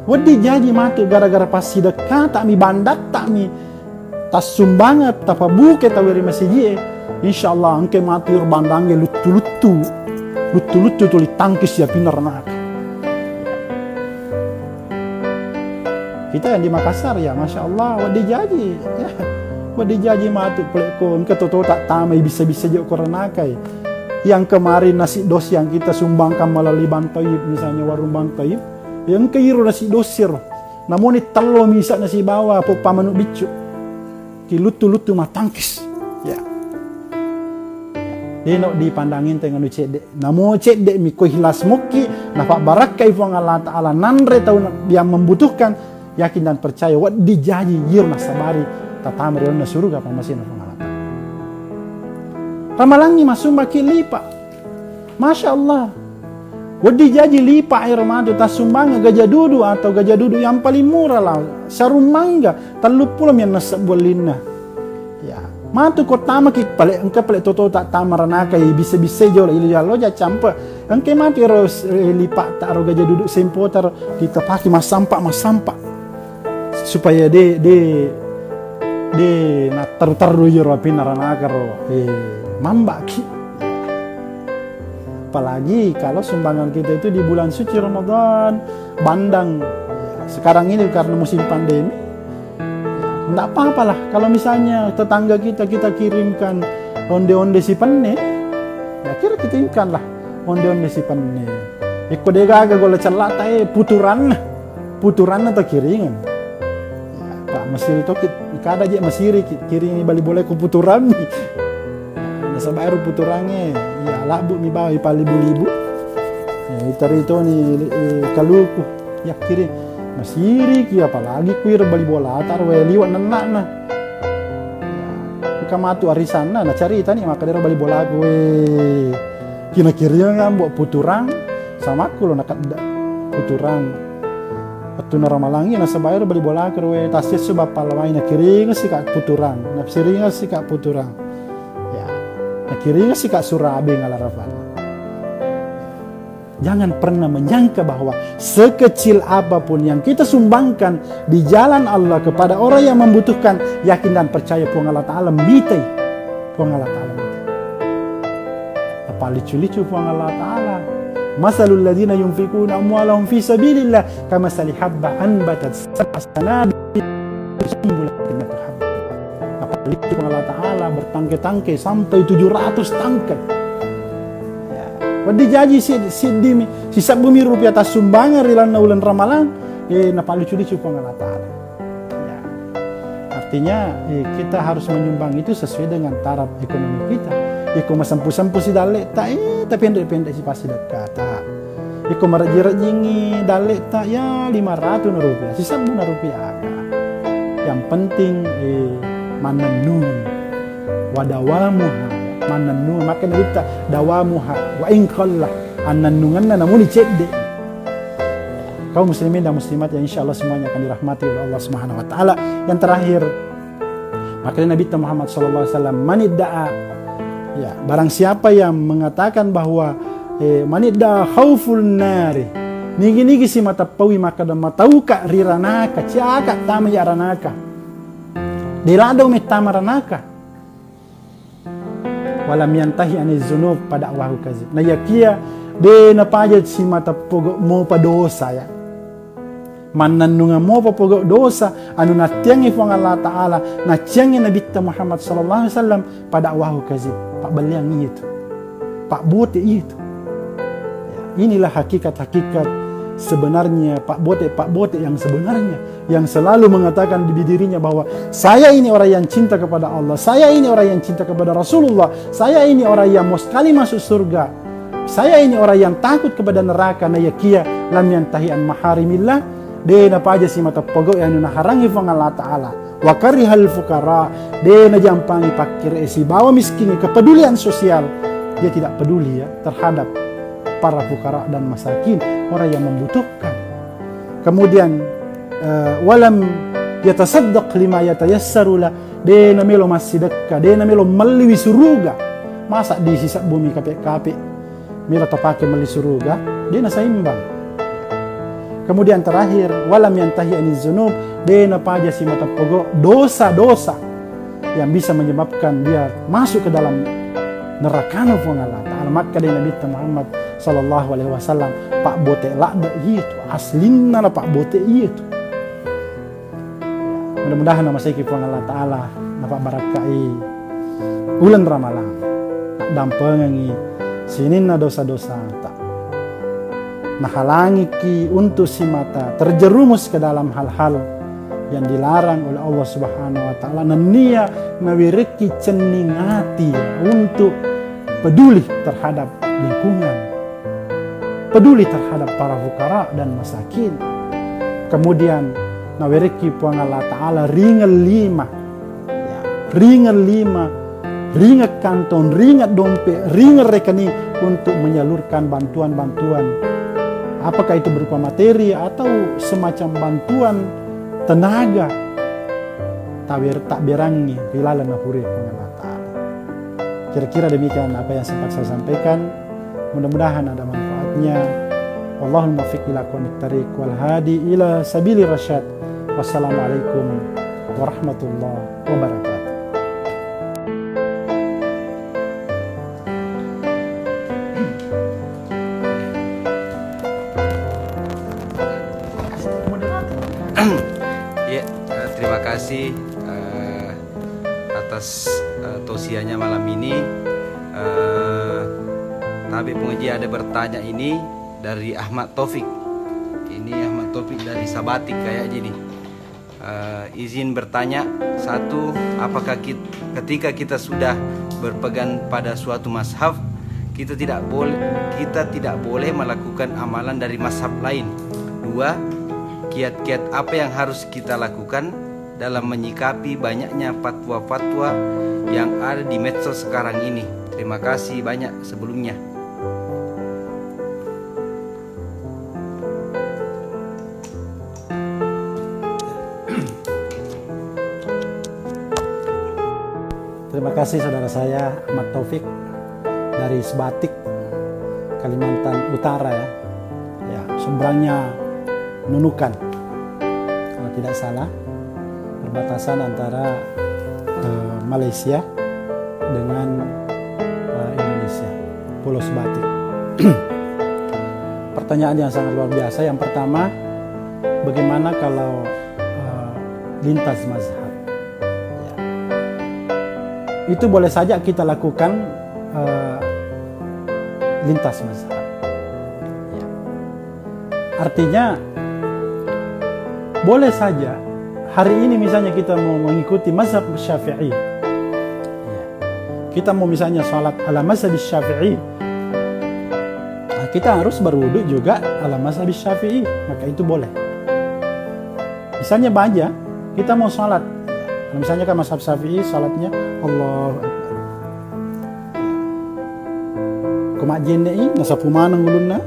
Wadi jadi matu gara-gara pasti dekat tak mi bandat tak mi tas sumbangat tapa buke tawiri masjid. Insyaallah angke matu bandange lutu tuli tangkis ya pinar nak. Kita yang di Makassar ya, masya Allah wadi jadi ya. Wadi jadi matu peleko engke toto tak tamai bisa-bisa jo korenakai. Yang kemarin nasi dos yang kita sumbangkan melalui Bang Toib misalnya warung Bang Toib. Yang kiro nasi dosir, namun ini telo misak nasi bawa po pamanuk bicu, kilutu matangkis, ya. Deno dipandangin tengah nu cedek, namun cedek miko hilas muki, nafak barakai fuang Allah Taala nanre tahu yang membutuhkan, yakin dan percaya, wat dijaji yir nasabari, tatamri na surga pamasin fuang Allah Taala. Ramalangi masuk maki lipa, masya Allah. Wadi jadi lipa air madu tas sumbang gajah dudu atau gajah dudu yang paling murah lah sarum mangga telu pulam yang nasab bolina ya matu kota maki pale engke pale toto tak tamaranaka bisa jo ilia loja campa engke mati ros lipa tak ro gajah dudu sempo tar kita pakai mas sampak supaya de na taru yo rapi naranaka ro mamba ki. Apalagi kalau sumbangan kita itu di bulan suci Ramadan, bandang. Sekarang ini karena musim pandemi, enggak apa-apalah. Kalau misalnya tetangga kita kirimkan onde-onde si penne, ya kita kirimkan lah onde-onde si penne. Iko dega gola celak tae puturan atau kiringan. Ya, Pak Mesir itu kada aja Mesir kiring bali boleh ku puturan. Nasa baru puturannya ya labu mi bawa ipali libu ya itu ni kaluku ya kiri masiri ki apalagi kuir bali bola tar we liwat nenak na ya kamatu arisan na cari tani maka dero bali bola gue kira-kira ngambok puturang sama aku lo nakat puturang waktu na ramalangi na sabayar bali bola kerwe tasir sebab palawai na kiring si kak puturang na siringa si kak puturang ya na kiring si kak surabe ngalarafan. Jangan pernah menyangka bahwa sekecil apapun yang kita sumbangkan di jalan Allah kepada orang yang membutuhkan, yakin dan percaya Puang Allah Ta'ala mitai. Puang Allah Ta'ala mitai. Apa licu-licu Puang Allah Ta'ala. Masalul ladina yunfikuna amwalahum fi sabilillah kamasali habba anbatat sab'a sanabil sumbulatin habba. Apa licu Puang Allah Ta'ala bertangkai-tangkai sampai 700 tangkai. Wadi jaji si sabumi rupiah atas sumbangan rilan na ulan ramalan napa lucu-lucu Puang Allah Ta'ala. Ya. Artinya kita harus menyumbang itu sesuai dengan taraf ekonomi kita. Iko masampu-sampu si dalek tak tapi pendek-pendek si pasti dekat. Iko marajirajingi dalek tak ya 500 rupiah. Si sabu rupiah. Yang penting mananun wadawamuha. Manannu maka nabita dawamuha wa in qalla annanunganna namun dicedde. Kaum muslimin dan muslimat yang insyaallah semuanya akan dirahmati oleh Allah Subhanahu wa taala. Yang terakhir maka Nabi Muhammad sallallahu alaihi wasallam manidda'a ya barang siapa yang mengatakan bahwa manidda'a khauful nari nigi-nigi si mata pawi maka dan matauka riranaka ciaka tama yaranaka dilado mitamaranaka walam yantahi anil zunub pada wahu kazib. Nah yakia de na pajat si mata pogo mo pa dosa ya. Mananunga mo pa pogo dosa anu natiangi Puang Allah Ta'ala na tiangi Nabi Muhammad sallallahu alaihi wasallam pada wahu kazib. Pak beliang itu. Pak bote itu. Ya, inilah hakikat-hakikat sebenarnya Pak Bote yang sebenarnya yang selalu mengatakan di dirinya bahwa saya ini orang yang cinta kepada Allah, saya ini orang yang cinta kepada Rasulullah, saya ini orang yang mau sekali masuk surga, saya ini orang yang takut kepada neraka. Na yakia lam yantahi an maharimillah de na paja si mata pogok yang naharangi Puang Allah Ta'ala wa karihal fuqara de na jampangi pakir si bawa miskin kepedulian sosial. Dia tidak peduli ya terhadap para fukara dan masakin, orang yang membutuhkan. Kemudian walam yatasaddaq lima yatayassaru la de namelo masidakka de namelo maliwi suruga masa di sisa bumi kape-kape mila tapake mali suruga de na saimbang. Kemudian terakhir walam yantahi aniz zunub de na paja si mata pogo dosa-dosa yang bisa menyebabkan dia masuk ke dalam neraka Puang Allah Ta'ala. Maka dari Nabi Muhammad sallallahu alaihi wasallam Pak Bote lakda itu aslinya lah Pak Bote itu. Mudah-mudahan nama saya Puang Allah Ta'ala dapat barakai bulan Ramalan nak dampengi sinin na dosa-dosa tak nah halangi ki untuk si mata terjerumus ke dalam hal-hal yang dilarang oleh Allah Subhanahu wa Ta'ala. Nania nawireki ceningati untuk peduli terhadap lingkungan, peduli terhadap para fukara dan masakin. Kemudian nawireki Puang Allah Ta'ala ringat lima ya, ringat kantong, ringat dompet, ringat rekening untuk menyalurkan bantuan-bantuan, apakah itu berupa materi atau semacam bantuan tenaga tak berangi rilalan nahuri Puang Allah Ta'ala. Kira-kira demikian apa yang sempat saya sampaikan. Mudah-mudahan ada manfaatnya. Wallahul muwaffiq ila aqwamit thariq wal hadi ila sabili rasyad. Wassalamualaikum warahmatullahi wabarakatuh. Terima kasih atas tausiahnya malam ini. Tapi pengaji ada bertanya ini dari Ahmad Taufik. Ini Ahmad Taufik dari Sabatik kayak gini. Izin bertanya, satu, apakah ketika kita sudah berpegang pada suatu mazhab, kita tidak boleh melakukan amalan dari mazhab lain? Dua, kiat-kiat apa yang harus kita lakukan dalam menyikapi banyaknya fatwa-fatwa yang ada di medsos sekarang ini? Terima kasih banyak sebelumnya. kasih saudara saya Ahmad Taufik dari Sabatik, Kalimantan Utara ya. Ya, seberangnya Nunukan kalau tidak salah, perbatasan antara Malaysia dengan Indonesia, Pulau Sabatik. Pertanyaan yang sangat luar biasa. Yang pertama, bagaimana kalau lintas mazhab? Ya. Itu boleh saja kita lakukan lintas mazhab. Ya. Artinya boleh saja hari ini misalnya kita mau mengikuti mazhab Syafi'i. Ya. Kita mau misalnya sholat ala mazhab Syafi'i. Nah, kita harus berwudu juga ala mazhab Syafi'i. Maka itu boleh. Misalnya baca, kita mau sholat. Misalnya kan mazhab Syafi'i sholatnya Allah Kumak jenei nasapu manang ulunna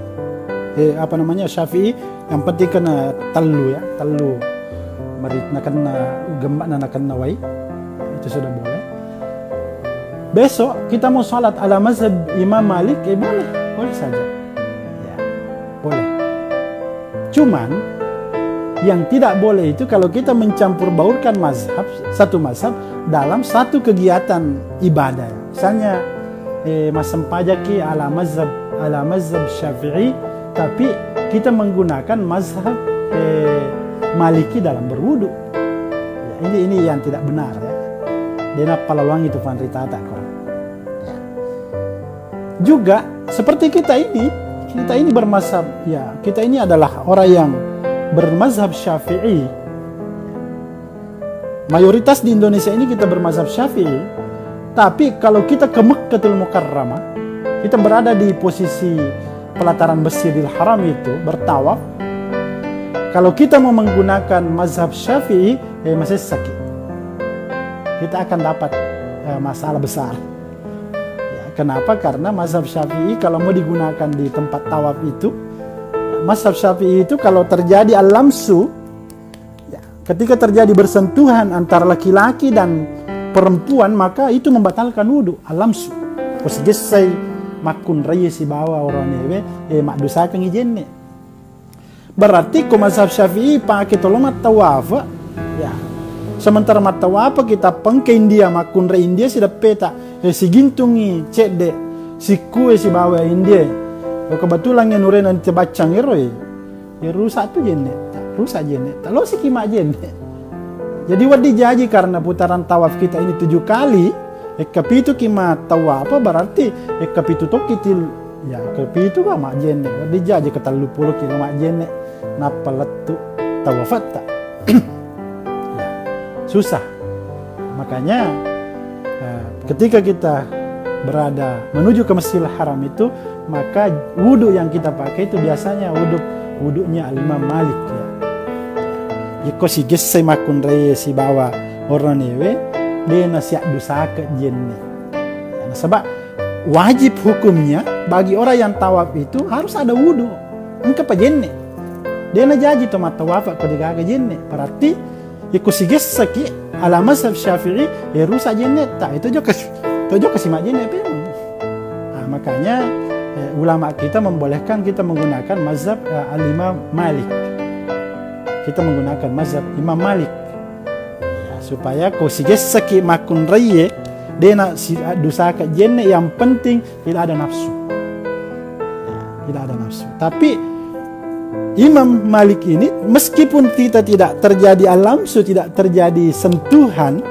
Syafi'i yang penting kena talu ya, talu marit na kena gemak na kena wai, itu sudah boleh. Besok kita mau sholat ala mazhab Imam Malik, boleh saja ya, boleh. Cuman yang tidak boleh itu kalau kita mencampur baurkan mazhab, satu mazhab dalam satu kegiatan ibadah. Misalnya masam pajaki ala mazhab Syafi'i, tapi kita menggunakan mazhab Maliki dalam berwudu. Ya, ini yang tidak benar ya. Dena palaluang itu fanrita tak kok. Ya. Juga seperti kita ini bermazhab ya, kita ini adalah orang yang bermazhab Syafi'i. Mayoritas di Indonesia ini kita bermazhab Syafi'i. Tapi kalau kita ke Makkahul Mukarramah, kita berada di posisi pelataran Masjidil Haram itu bertawaf. Kalau kita mau menggunakan mazhab Syafi'i, masih sakit. Kita akan dapat masalah besar. Ya, kenapa? Karena mazhab Syafi'i kalau mau digunakan di tempat tawaf itu, mazhab Syafi'i itu kalau terjadi al-lamsu, ya, ketika terjadi bersentuhan antara laki-laki dan perempuan, maka itu membatalkan wudu. Al-lamsu. Posgesai makun raya si bawa orang newe mak dosa kan ijenne. Berarti ko mazhab Syafi'i pakai tolong mat tawaf ya. Sementara mat tawaf kita pengke India makun raya India sudah peta si gintungi cek de si kue si bawa India. Kebetulan yang nure nanti bacang ya rusak tu jenne. Rusak jenne. Kalau si kima jenne. Jadi wadi jaji karena putaran tawaf kita ini 7 kali. Kapitu kima tawaf apa berarti kapitu tokitil ya kapitu ba mak jenne. Wadi jaji ke 30 kilo mak jenne. Napa letu tawafat tak? Ya, susah. Makanya ketika kita berada menuju ke Masjidil Haram itu, maka wudhu yang kita pakai itu biasanya wudhunya Imam Malik ya. Jika si gesai makun raya si bawa orang newe, dia nasiak dosa ke jenne. Ya, sebab wajib hukumnya bagi orang yang tawaf itu harus ada wudhu. Engkau apa jenne? Dia na jaji tomat tawaf ke digaga jenne. Berarti jika si gesai ala mazhab Syafi'i rusak jenne tak itu juga si mak jenne apa? Nah, makanya ulama kita membolehkan kita menggunakan mazhab al-Imam Malik. Kita menggunakan mazhab Imam Malik ya, supaya kau sigesaki makun raya dia nak dosa ke jenne, yang penting tidak ada nafsu ya, tidak ada nafsu. Tapi Imam Malik ini meskipun kita tidak terjadi al-lamsu, tidak terjadi sentuhan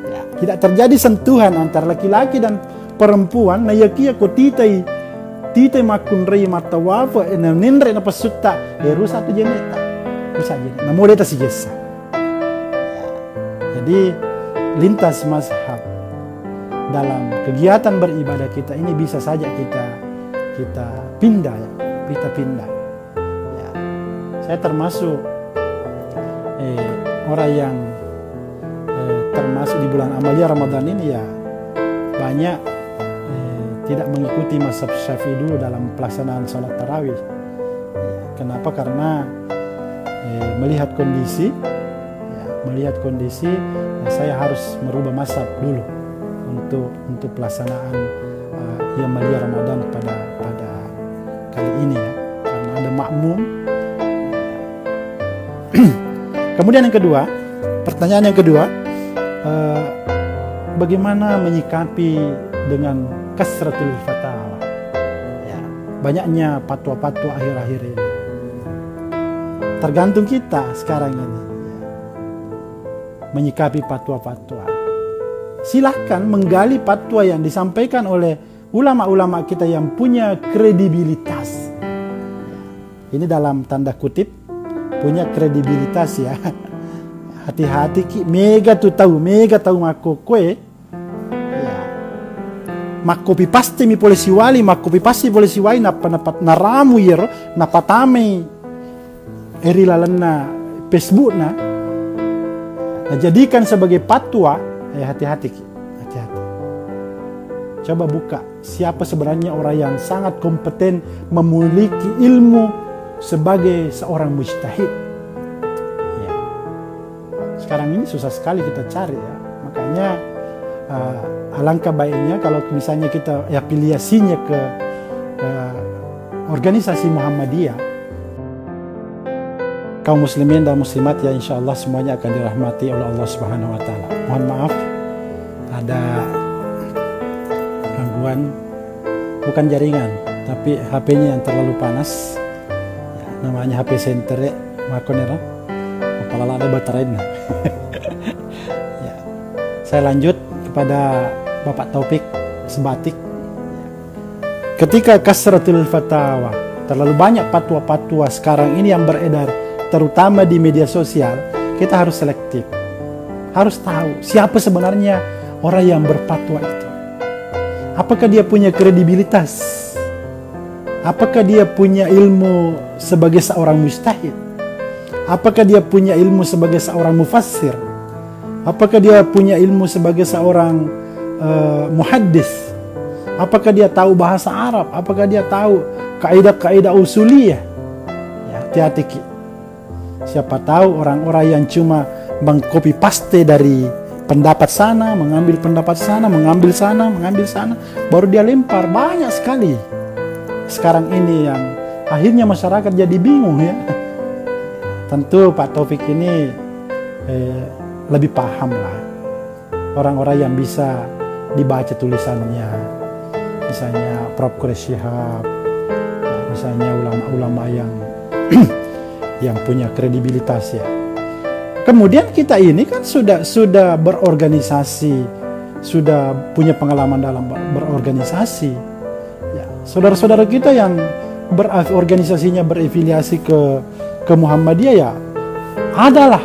ya, tidak terjadi sentuhan antara laki-laki dan perempuan, na yakia ko titai makun raya matawaf nindre na pasutta rusak tu jenne tak rusak jenne. Namun dia si jessa. Jadi lintas mazhab dalam kegiatan beribadah kita ini bisa saja kita pindah ya, kita pindah. Ya. Saya termasuk orang yang termasuk di bulan Amalia Ramadan ini ya banyak tidak mengikuti mazhab Syafi'i dulu dalam pelaksanaan sholat tarawih. Kenapa? Karena melihat kondisi, saya harus merubah mazhab dulu. untuk pelaksanaan Yamalia Ramadan pada kali ini ya, karena ada makmum. Kemudian yang kedua, pertanyaan yang kedua, bagaimana menyikapi dengan kasratul fatawa, ya, banyaknya fatwa-fatwa akhir-akhir ini. Tergantung kita sekarang ini ya, menyikapi fatwa-fatwa. Silahkan menggali fatwa yang disampaikan oleh ulama-ulama kita yang punya kredibilitas. Ini dalam tanda kutip, punya kredibilitas ya. Hati-hati ki, mega tahu mako kue. Ya. Mako pasti mi polisi wali, na panapat naramu yero, na patame eri lalana Facebook na. Nah, jadikan sebagai fatwa, hati-hati ki, hati-hati. Coba buka siapa sebenarnya orang yang sangat kompeten memiliki ilmu sebagai seorang mujtahid. Ya. Sekarang ini susah sekali kita cari ya. Makanya alangkah baiknya kalau misalnya kita afiliasinya ke organisasi Muhammadiyah, kaum muslimin dan muslimat ya, insya Allah semuanya akan dirahmati oleh Allah Subhanahu wa Ta'ala. Mohon maaf ada gangguan, bukan jaringan tapi HP-nya yang terlalu panas ya, namanya HP sentere makonera apalala ada baterainya. Ya. Saya lanjut kepada Bapak Taufik Sabatik. Ketika kasratul fatawa, terlalu banyak fatwa-fatwa sekarang ini yang beredar terutama di media sosial, kita harus selektif. Harus tahu siapa sebenarnya orang yang berfatwa itu. Apakah dia punya kredibilitas? Apakah dia punya ilmu sebagai seorang mujtahid? Apakah dia punya ilmu sebagai seorang mufassir? Apakah dia punya ilmu sebagai seorang muhaddis? Apakah dia tahu bahasa Arab? Apakah dia tahu kaidah-kaidah usuliyah? Ya, hati-hati. Siapa tahu orang-orang yang cuma mengcopy paste dari pendapat sana, mengambil pendapat sana, mengambil sana, baru dia lempar. Banyak sekali sekarang ini yang akhirnya masyarakat jadi bingung ya. Tentu Pak Taufik ini lebih paham lah orang-orang yang bisa dibaca tulisannya, misalnya Prof. Quraish Shihab, misalnya ulama-ulama yang yang punya kredibilitas ya. Kemudian kita ini kan sudah berorganisasi, sudah punya pengalaman dalam berorganisasi. Ya, saudara-saudara kita yang berorganisasinya berafiliasi ke Muhammadiyah ya, adalah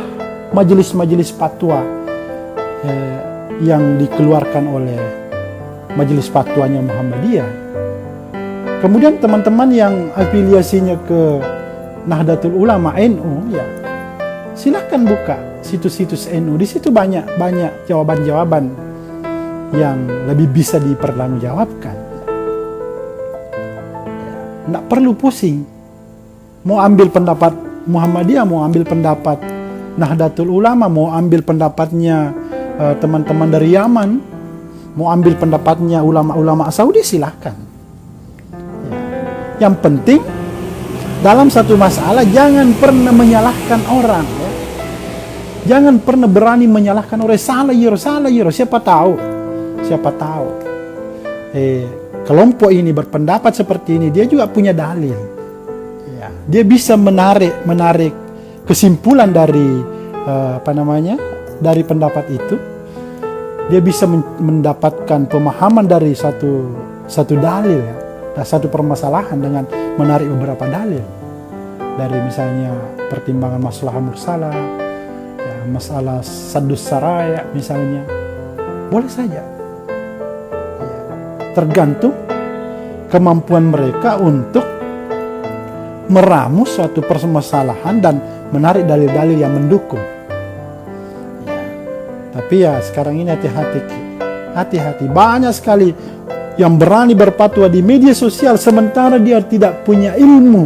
majelis-majelis fatwa yang dikeluarkan oleh majelis fatwanya Muhammadiyah. Kemudian teman-teman yang afiliasinya ke Nahdlatul Ulama NU ya, silahkan buka situs-situs NU. Di situ banyak jawaban-jawaban yang lebih bisa dipertanggungjawabkan. Nggak perlu pusing. Mau ambil pendapat Muhammadiyah, mau ambil pendapat Nahdlatul Ulama, mau ambil pendapatnya teman-teman dari Yaman, mau ambil pendapatnya ulama-ulama Saudi, silahkan. Ya. Yang penting dalam satu masalah jangan pernah menyalahkan orang ya. Jangan pernah berani menyalahkan orang. Salah yiro. Siapa tahu kelompok ini berpendapat seperti ini, dia juga punya dalil ya. Dia bisa menarik kesimpulan dari dari pendapat itu. Dia bisa mendapatkan pemahaman dari satu dalil ya, satu permasalahan dengan menarik beberapa dalil dari misalnya pertimbangan masalah mursalah ya, masalah saddus saraya misalnya, boleh saja ya, tergantung kemampuan mereka untuk meramu suatu permasalahan dan menarik dalil-dalil yang mendukung ya. Tapi ya sekarang ini hati-hati, banyak sekali yang berani berfatwa di media sosial sementara dia tidak punya ilmu,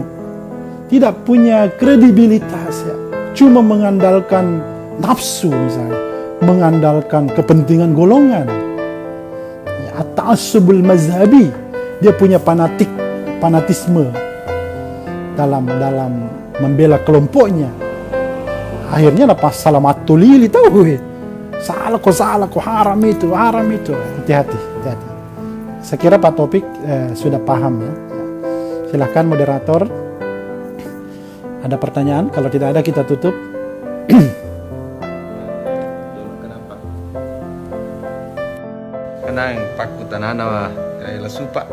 tidak punya kredibilitas ya. Cuma mengandalkan nafsu misalnya, mengandalkan kepentingan golongan ta'assubul mazhabi, dia punya fanatisme dalam membela kelompoknya. Akhirnya lepas salamatul lili, tahu gue salah kok haram itu. Hati-hati. Saya kira Pak Taufik sudah paham ya. Silahkan moderator, ada pertanyaan? Kalau tidak ada kita tutup. Kenang Pak Kutanana kayak supak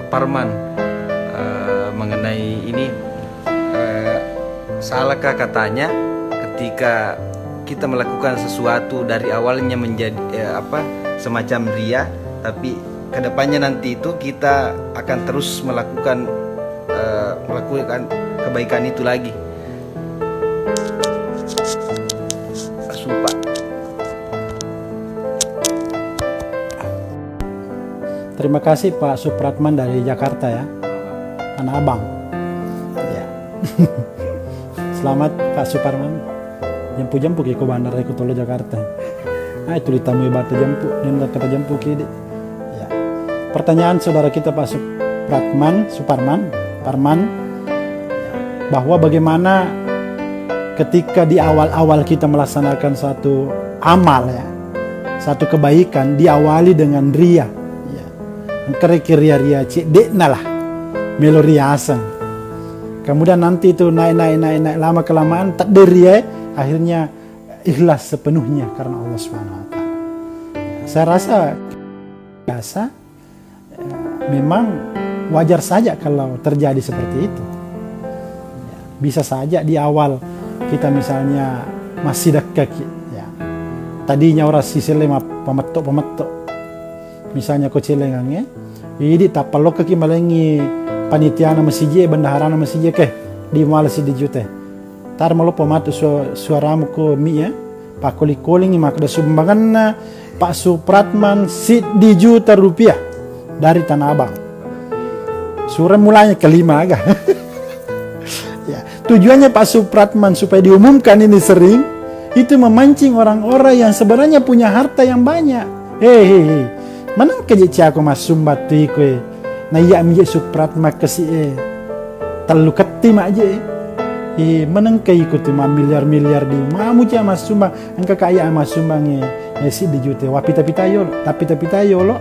Parman mengenai ini, salahkah katanya ketika kita melakukan sesuatu dari awalnya menjadi semacam ria, tapi kedepannya nanti itu kita akan terus melakukan kebaikan itu lagi. Supak. Terima kasih Pak Supratman dari Jakarta ya, Tanah Abang. Ya. Selamat Pak Supratman. Jampu ke bandar ke Tolo Jakarta. Itu ditamui batu jampu, dan kata jampu kiri. Ya. Pertanyaan saudara kita Pak Suparman, bahwa bagaimana ketika di awal-awal kita melaksanakan satu amal ya, satu kebaikan diawali dengan ria. Ya. Ria cek dekna lah, melo riasan. Kemudian nanti itu naik lama kelamaan tak ria, akhirnya ikhlas sepenuhnya karena Allah SWT. Saya rasa biasa, memang wajar saja kalau terjadi seperti itu. Bisa saja di awal kita misalnya masih dekat ya, tadinya orang sisile pemetok misalnya kocelengangnya ini tapalo kaki malengi panitia nama masjid bendahara nama masjid ke di malasi di jute tar malo pematu suaramu ko mi ya Pak Koli-Koling mak ada sumbangan Pak Supratman di juta rupiah dari Tanah Abang. Surah mulanya kelima agak. Ya, tujuannya Pak Supratman supaya diumumkan ini sering, itu memancing orang-orang yang sebenarnya punya harta yang banyak. Hei, mana kerja aku mas sumbat tu kue, na iya amje Supratman kasih terlalu ketim aja. Menang kaya ikut 5 miliar di mamu cia mas sumbang, engkau kaya mas sumbang si di jute, tapi tayo lo,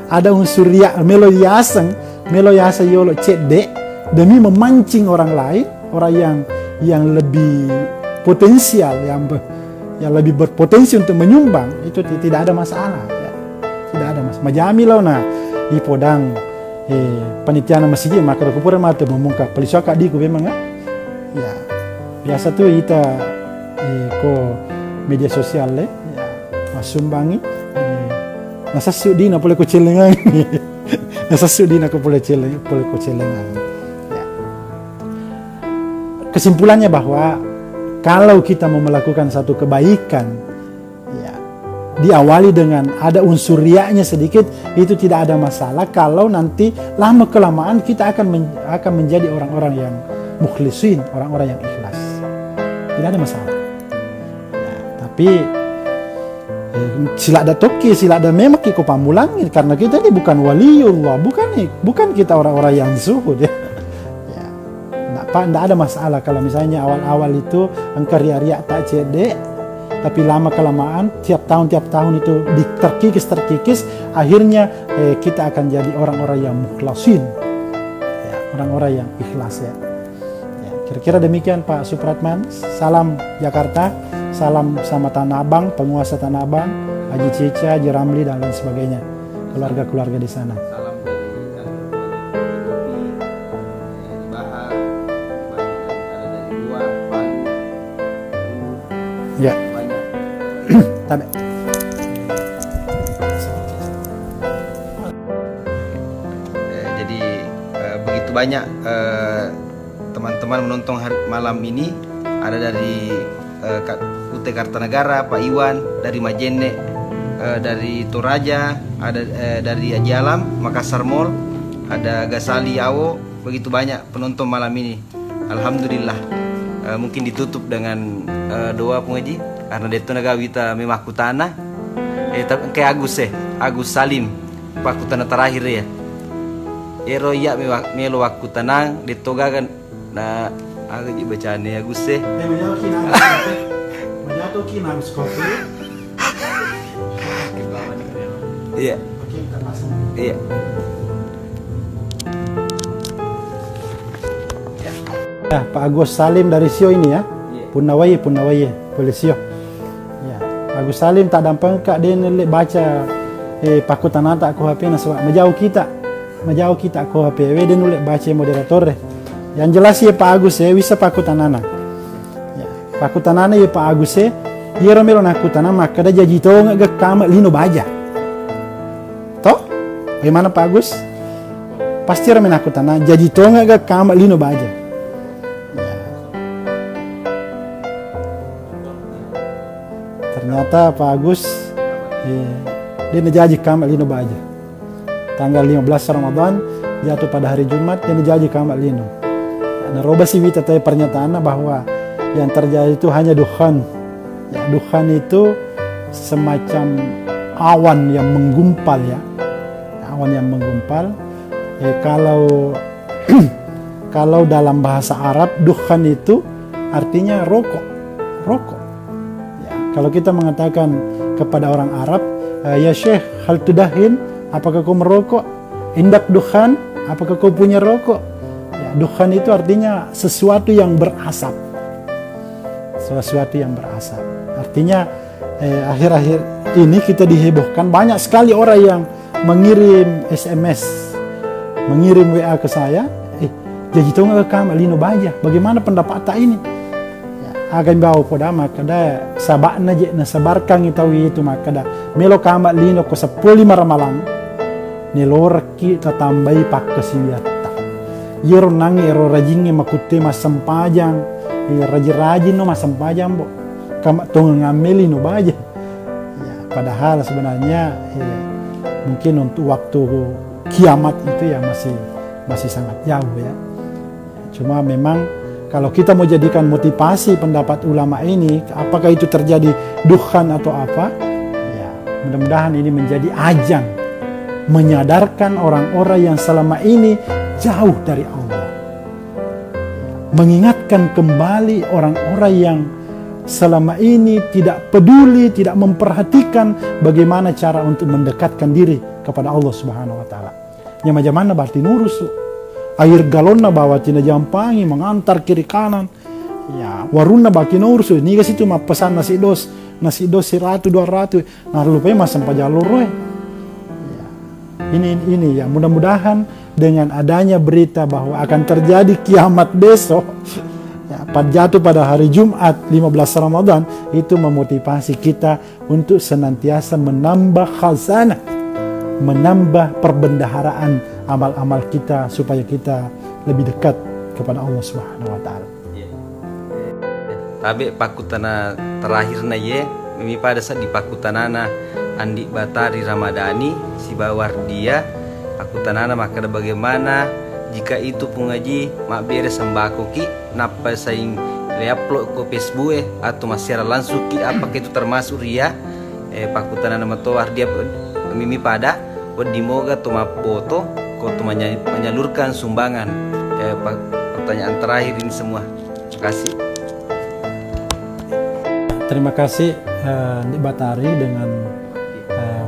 ada unsur ya melo yasa yolo cedek demi memancing orang lain, orang yang lebih potensial, yang lebih berpotensi untuk menyumbang, itu tidak ada masalah ya. Tidak ada masalah. Majami lo na di podang panitia masjid maka kupuran mata memungkap pelisaka di ku memang ya biasa tuh kita media sosial ya masumbangi nasasuk dina boleh kucelengan nasasuk dina ku boleh kucelengan ya. Kesimpulannya bahwa kalau kita mau melakukan satu kebaikan ya diawali dengan ada unsur riaknya sedikit, itu tidak ada masalah kalau nanti lama kelamaan kita akan menjadi orang-orang yang mukhlisin, orang-orang yang ikhlas. Tidak ada masalah. Ya, tapi sila ada toki, sila ada memang kiko pamulangi karena kita ini bukan waliullah, bukan kita orang-orang yang zuhud ya. Ya, tidak ada masalah kalau misalnya awal-awal itu engkau riak-riak tak cedek, tapi lama kelamaan tiap tahun itu terkikis, akhirnya kita akan jadi orang-orang yang mukhlasin, ya, orang-orang yang ikhlas ya. Kira-kira demikian Pak Supratman. Salam Jakarta, salam sama Tanah Abang, penguasa Tanah Abang, Haji Cica, Haji Ramli dan lain sebagainya, keluarga-keluarga di sana. Salam dari Bahar, ada dari luar, ya. banyak. Tabe. Jadi begitu banyak teman-teman menonton malam ini, ada dari Kutai Kartanegara, Pak Iwan, dari Majene, dari Toraja, ada dari Haji Alam, Makassar Mall, ada Gasali Awo, begitu banyak penonton malam ini. Alhamdulillah. Mungkin ditutup dengan doa pengaji karena detu naga wita memahku tanah. Kayak Agus Salim paku tanah terakhir ya. Ero ya melo waktu tenang ditogakan na agak bacaan ya Guste. Iya. Iya. Ya, Pak Agus Salim dari Sio ini ya. Punawaye boleh Sio. Ya, Pak Agus Salim tak dampang kak dia baca paku tanata aku HP na sebab majauh kita aku HP dia nulis baca moderator deh. Yang jelas ya Pak Agus ya bisa paku tanana. Ya, paku tanana ya Pak Agus ya. Dia romelo naku tanama kada jadi to ngak kama lino baja. Toh? Bagaimana Pak Agus? Pasti ramen aku tanah jadi to ngak kama lino baja. Ternyata Pak Agus dia najaji kamal lino baja. Tanggal 15 Ramadan jatuh pada hari Jumat dia najaji kamal lino. Naroba si wita tadi pernyataannya bahwa yang terjadi itu hanya dukhan. Ya, dukhan itu semacam awan yang menggumpal ya. Awan yang menggumpal. Kalau kalau dalam bahasa Arab dukhan itu artinya rokok. Kalau kita mengatakan kepada orang Arab, ya Syekh, hal tudahin, apakah kau merokok? Indak dukhan, apakah kau punya rokok? Ya, dukhan itu artinya sesuatu yang berasap. Sesuatu yang berasap. Artinya akhir-akhir ini kita dihebohkan banyak sekali orang yang mengirim SMS, mengirim WA ke saya. Jadi tahu nggak kamu lino baja? Bagaimana pendapat tak ini? Agan bawa pada makada sabakna je na sabarkang itawi itu makada melo kamat lino ko 10 maramalang nilorki tatambai pak kesiliata yero nangi ero rajingi makute masempajang rajin no masempajang bo kamat tong ngameli no baja ya, padahal sebenarnya mungkin untuk waktu kiamat itu ya masih sangat jauh ya. Cuma memang kalau kita mau jadikan motivasi pendapat ulama ini, apakah itu terjadi dukhan atau apa, ya mudah-mudahan ini menjadi ajang menyadarkan orang-orang yang selama ini jauh dari Allah. Mengingatkan kembali orang-orang yang selama ini tidak peduli, tidak memperhatikan bagaimana cara untuk mendekatkan diri kepada Allah Subhanahu wa taala. Nya macam mana berarti nurus air galonna bawa tina jampangi mengantar kiri kanan ya waruna baki nursu ni situ mah pesan nasi dos 100 200 nah lupa mas sampai jalur ya. Ini ya mudah-mudahan dengan adanya berita bahwa akan terjadi kiamat besok ya, jatuh pada hari Jumat 15 Ramadan itu memotivasi kita untuk senantiasa menambah khazanah, menambah perbendaharaan amal-amal kita supaya kita lebih dekat kepada Allah Subhanahu wa taala. Tabe pakutana terakhir na ye mimi pada saat di pakutanana Andi Batari Ramadhani si Bawardia pakutanana maka bagaimana jika itu pungaji mak beres sembako ki napa saing le-upload ke Facebook atau masyarakat langsung ki apakah itu termasuk ria pakutanana matoar dia mimi pada dimoga tuma foto kau menyalurkan sumbangan pertanyaan terakhir ini semua. Terima kasih. Terima kasih Andi Batari dengan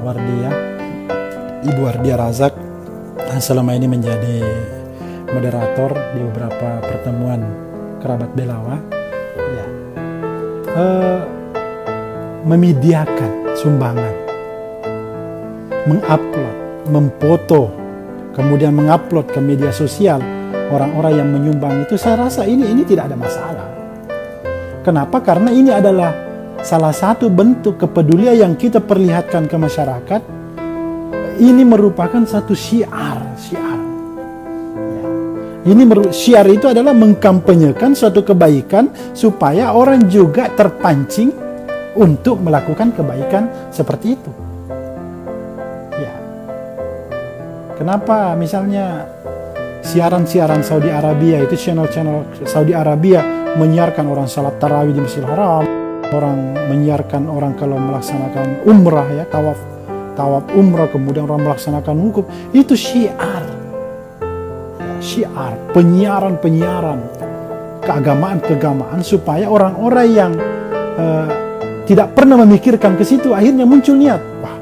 Wardia, Ibu Wardia Razak yang selama ini menjadi moderator di beberapa pertemuan kerabat Belawa ya. Memediakan sumbangan, mengupload, memfoto, kemudian mengupload ke media sosial orang-orang yang menyumbang itu, saya rasa ini tidak ada masalah. Kenapa? Karena ini adalah salah satu bentuk kepedulian yang kita perlihatkan ke masyarakat. Ini merupakan satu syiar. Ya. Ini syiar itu adalah mengkampanyekan suatu kebaikan supaya orang juga terpancing untuk melakukan kebaikan seperti itu. Kenapa misalnya siaran-siaran Saudi Arabia itu channel-channel Saudi Arabia menyiarkan orang salat tarawih di Masjidil Haram, orang menyiarkan orang kalau melaksanakan umrah ya, tawaf tawaf umrah, kemudian orang melaksanakan wukuf, itu syiar. Syiar, penyiaran keagamaan supaya orang-orang yang tidak pernah memikirkan ke situ akhirnya muncul niat, wah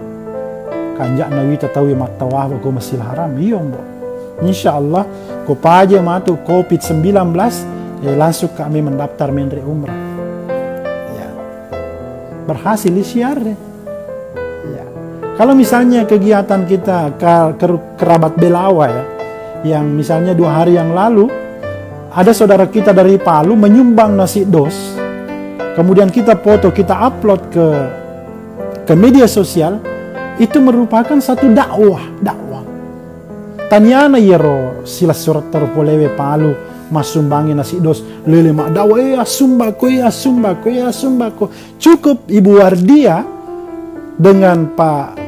kanjak nawita tahu matawah ke Masjidil Haram, iya mbok. Insyaallah ko paje matu COVID-19 langsung kami mendaftar menri umrah. Ya. Berhasil syiar deh. Ya. Kalau misalnya kegiatan kita kerabat Belawa ya, yang misalnya 2 hari yang lalu ada saudara kita dari Palu menyumbang nasi dos, kemudian kita foto, kita upload ke media sosial, itu merupakan satu dakwah. Tanyana yero silas surat terpolewe Palu masumbangi nasi dos lele mak dakwah sumbako. Cukup Ibu Wardia dengan Pak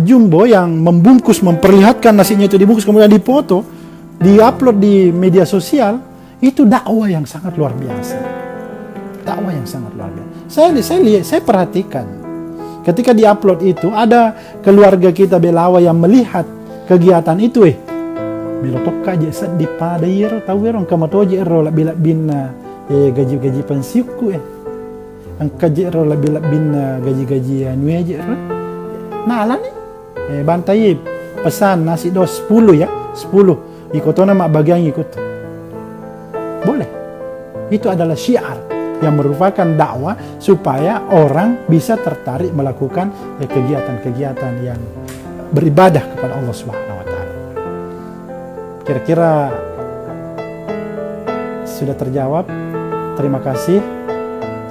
Jumbo yang membungkus, memperlihatkan nasinya itu dibungkus kemudian dipoto, diupload di media sosial, itu dakwah yang sangat luar biasa. Dakwah yang sangat luar biasa. Saya perhatikan ketika diupload itu ada keluarga kita Belawa yang melihat kegiatan itu melotok kaje sedih pada iro tahu orang kamatoje ero la bila bina gaji pensiuku angkaje ero la bila bina gaji anu aja ero nalan bantai pesan nasi dos 10 ya 10 ikutona mak bagian ikut. Boleh. Itu adalah syiar yang merupakan dakwah supaya orang bisa tertarik melakukan kegiatan-kegiatan yang beribadah kepada Allah Subhanahu wa taala. Kira-kira sudah terjawab. Terima kasih.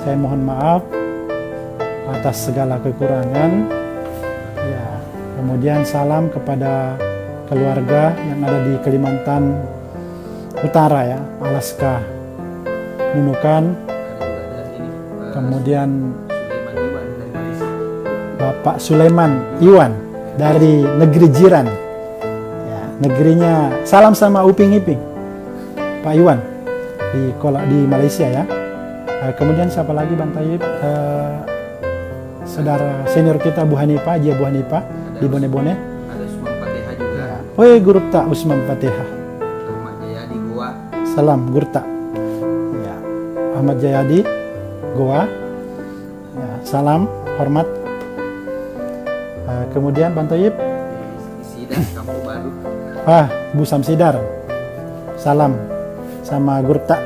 Saya mohon maaf atas segala kekurangan. Ya, kemudian salam kepada keluarga yang ada di Kalimantan Utara ya, Alaska, Nunukan, kemudian Bapak Sulaiman Iwan dari negeri jiran ya, negerinya. Salam sama Uping Iping Pak Iwan di Malaysia ya. Kemudian siapa lagi Bang Taib, saudara senior kita Bu Hanifah, Bu Hanifah di Bone-Bone. Woi Gurta Usman Fatihah. Ahmad Jayadi Goa. Salam Gurta. Ya, Ahmad Jayadi Goa. Ya, salam hormat. Kemudian Bang Toyib. Sidar Kampung Baru. Bu Samsidar. Salam sama Gurta.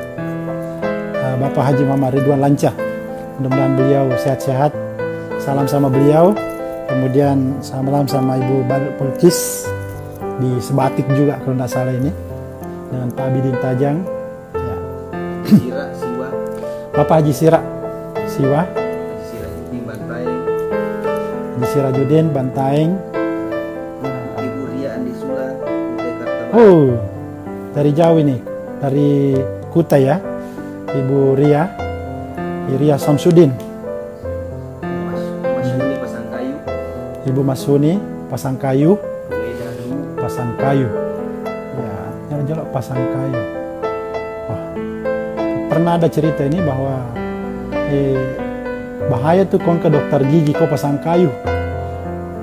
Bapak Haji Muhammad Ridwan Lancah. Mudah-mudahan beliau sehat-sehat. Salam sama beliau. Kemudian salam sama Ibu Balkis di Sebatik juga kalau tidak salah ini, dengan Pak Abidin Tajang ya. Siwa. Bapak Haji Siwa Sirajudin Bantaeng. Haji Sirajudin Bantaeng. Ibu Ria Andi Sula Jakarta. Oh dari jauh ini, dari Kutai ya, Ibu Ria Samsudin. Masuni Pasangkayu. Ibu Masuni Pasangkayu. Pasangkayu ya, nyala-nyala Pasangkayu. Wah, pernah ada cerita ini bahwa bahaya tuh kong ke dokter gigi kok Pasangkayu,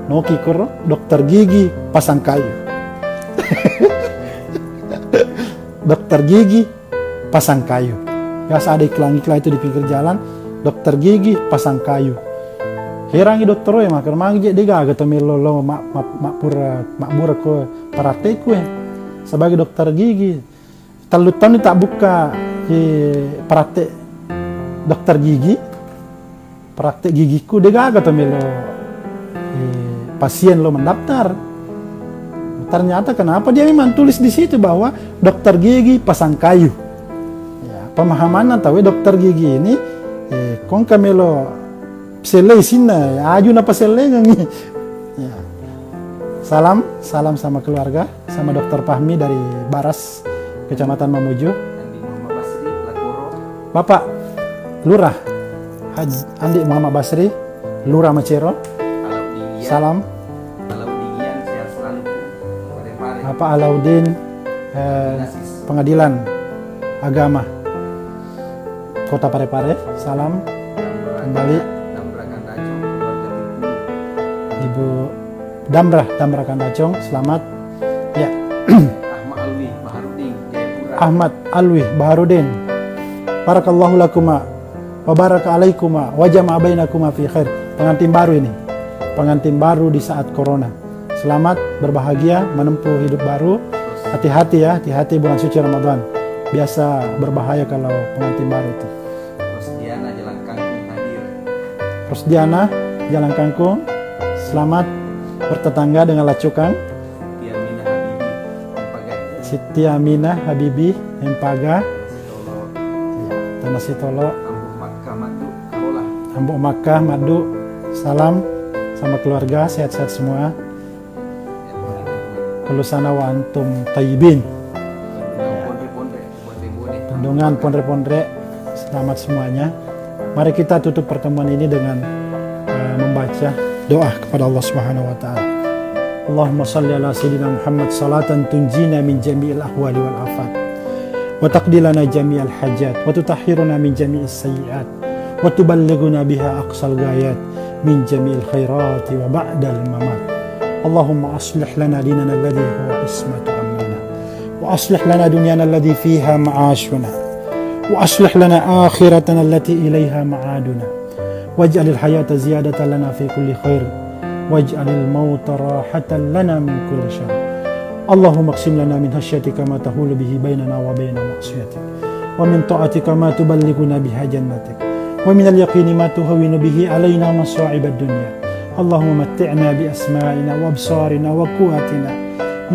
noki koro dokter gigi Pasangkayu. Dokter gigi Pasangkayu, biasa ada iklan-iklan itu di pinggir jalan, dokter gigi Pasangkayu. Herangi dokter ya makar mangje dega gato melo lo makbura ko parateku sebagai dokter gigi talutan tak buka praktek dokter gigi, praktek gigiku dega gato melo pasien lo mendaftar. Ternyata kenapa dia memang tulis di situ bahwa dokter gigi Pasangkayu. Ya, pemahaman tahu dokter gigi ini kong kamelo selai sini, aju napa selai ngangi. Ya. Salam sama keluarga, sama Dokter Fahmi dari Baras, Kecamatan Mamuju. Andi Muhammad Basri, Lakoro. Bapak Lurah Andi Muhammad Basri, Lurah Macero. Salam. Alaudian sehat selalu. Bapak Alaudin, Pengadilan Agama Kota Parepare. Salam kembali. Ibu Damrah Kandacong, selamat. Ya. Ahmad Alwi Baharudin Jayapura. Ahmad Alwi Baharudin. Barakallahu lakuma wa baraka alaikuma wa jama'a bainakuma fi khair. Pengantin baru ini. Pengantin baru di saat corona. Selamat berbahagia menempuh hidup baru. Hati-hati ya, hati-hati bulan suci Ramadan. Biasa berbahaya kalau pengantin baru itu. Rosdiana Jalan Kangkung hadir. Rosdiana Jalan Kangkung, selamat bertetangga dengan Lacukang. Siti Aminah Habibi Empaga, Tanah Sitolo, Ambuk Makkah Madu, salam sama keluarga, sehat-sehat semua. Kullu sana wa antum tayyibin. Tendungan pondre-pondre, selamat semuanya. Mari kita tutup pertemuan ini dengan membaca doa kepada Allah Subhanahu wa taala. Allahumma salli ala sayyidina Muhammad salatan tunjina min jami'il ahwali wal afat wa taqdi lana jami'al hajat wa tutahhiruna min jami'is sayyi'at wa tuballighuna biha aqsal ghayat min jami'il khairati wa ba'dal mamat. Allahumma aslih lana dinana alladhi huwa ismatu amrina wa aslih lana dunyana alladhi fiha ma'ashuna wa aslih lana akhiratana allati ilayha ma'aduna waj'alil hayata ziyadatan lana fi kulli khair waj'alil mauta rahatan lana min kulli syarr. Allahumma qsim lana min khashyatika ma tahulu bihi bainana wa baina ma'siyatik wa min ta'atika ma tuballighuna biha jannatik wa min al-yaqini ma tuhawwinu bihi alaina masa'ib ad-dunya. Allahumma matti'na bi asma'ina wa absarina wa quwwatina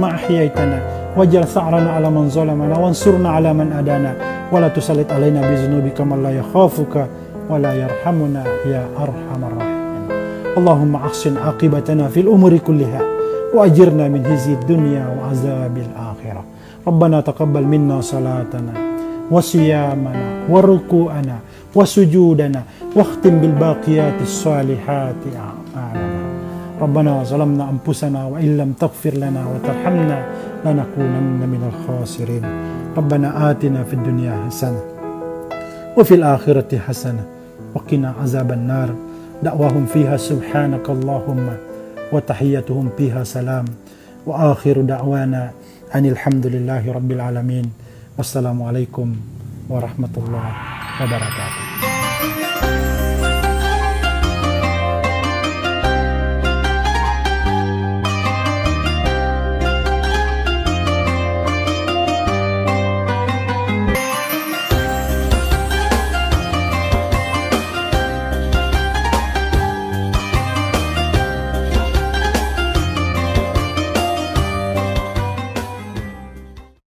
ma ahyaytana waj'al tha'rana 'ala man zalamana wansurna 'ala man adana wa la tusallit 'alaina bi dhunubika man la yakhafuka wa la yarhamuna ya arhamar rahimin. Allahumma ahsin aqibatana fil umuri kulliha wa ajirna min hizi dunya wa azabil akhirah. Rabbana taqabbal minna salatana wa siyamana wa ruku'ana wa sujudana wa akhtim bil baqiyatis salihati a'malana. Rabbana zalamna anfusana wa illam taghfir lana wa tarhamna lanakunanna minal khasirin. Rabbana atina fid dunya hasanah wa fil akhirati hasanah wa qina azaban nar. Da'wahum fiha subhanakallahumma wa tahiyyatuhum fiha salam wa akhiru da'wana anil hamdulillahi rabbil alamin. Wassalamualaikum warahmatullahi wabarakatuh.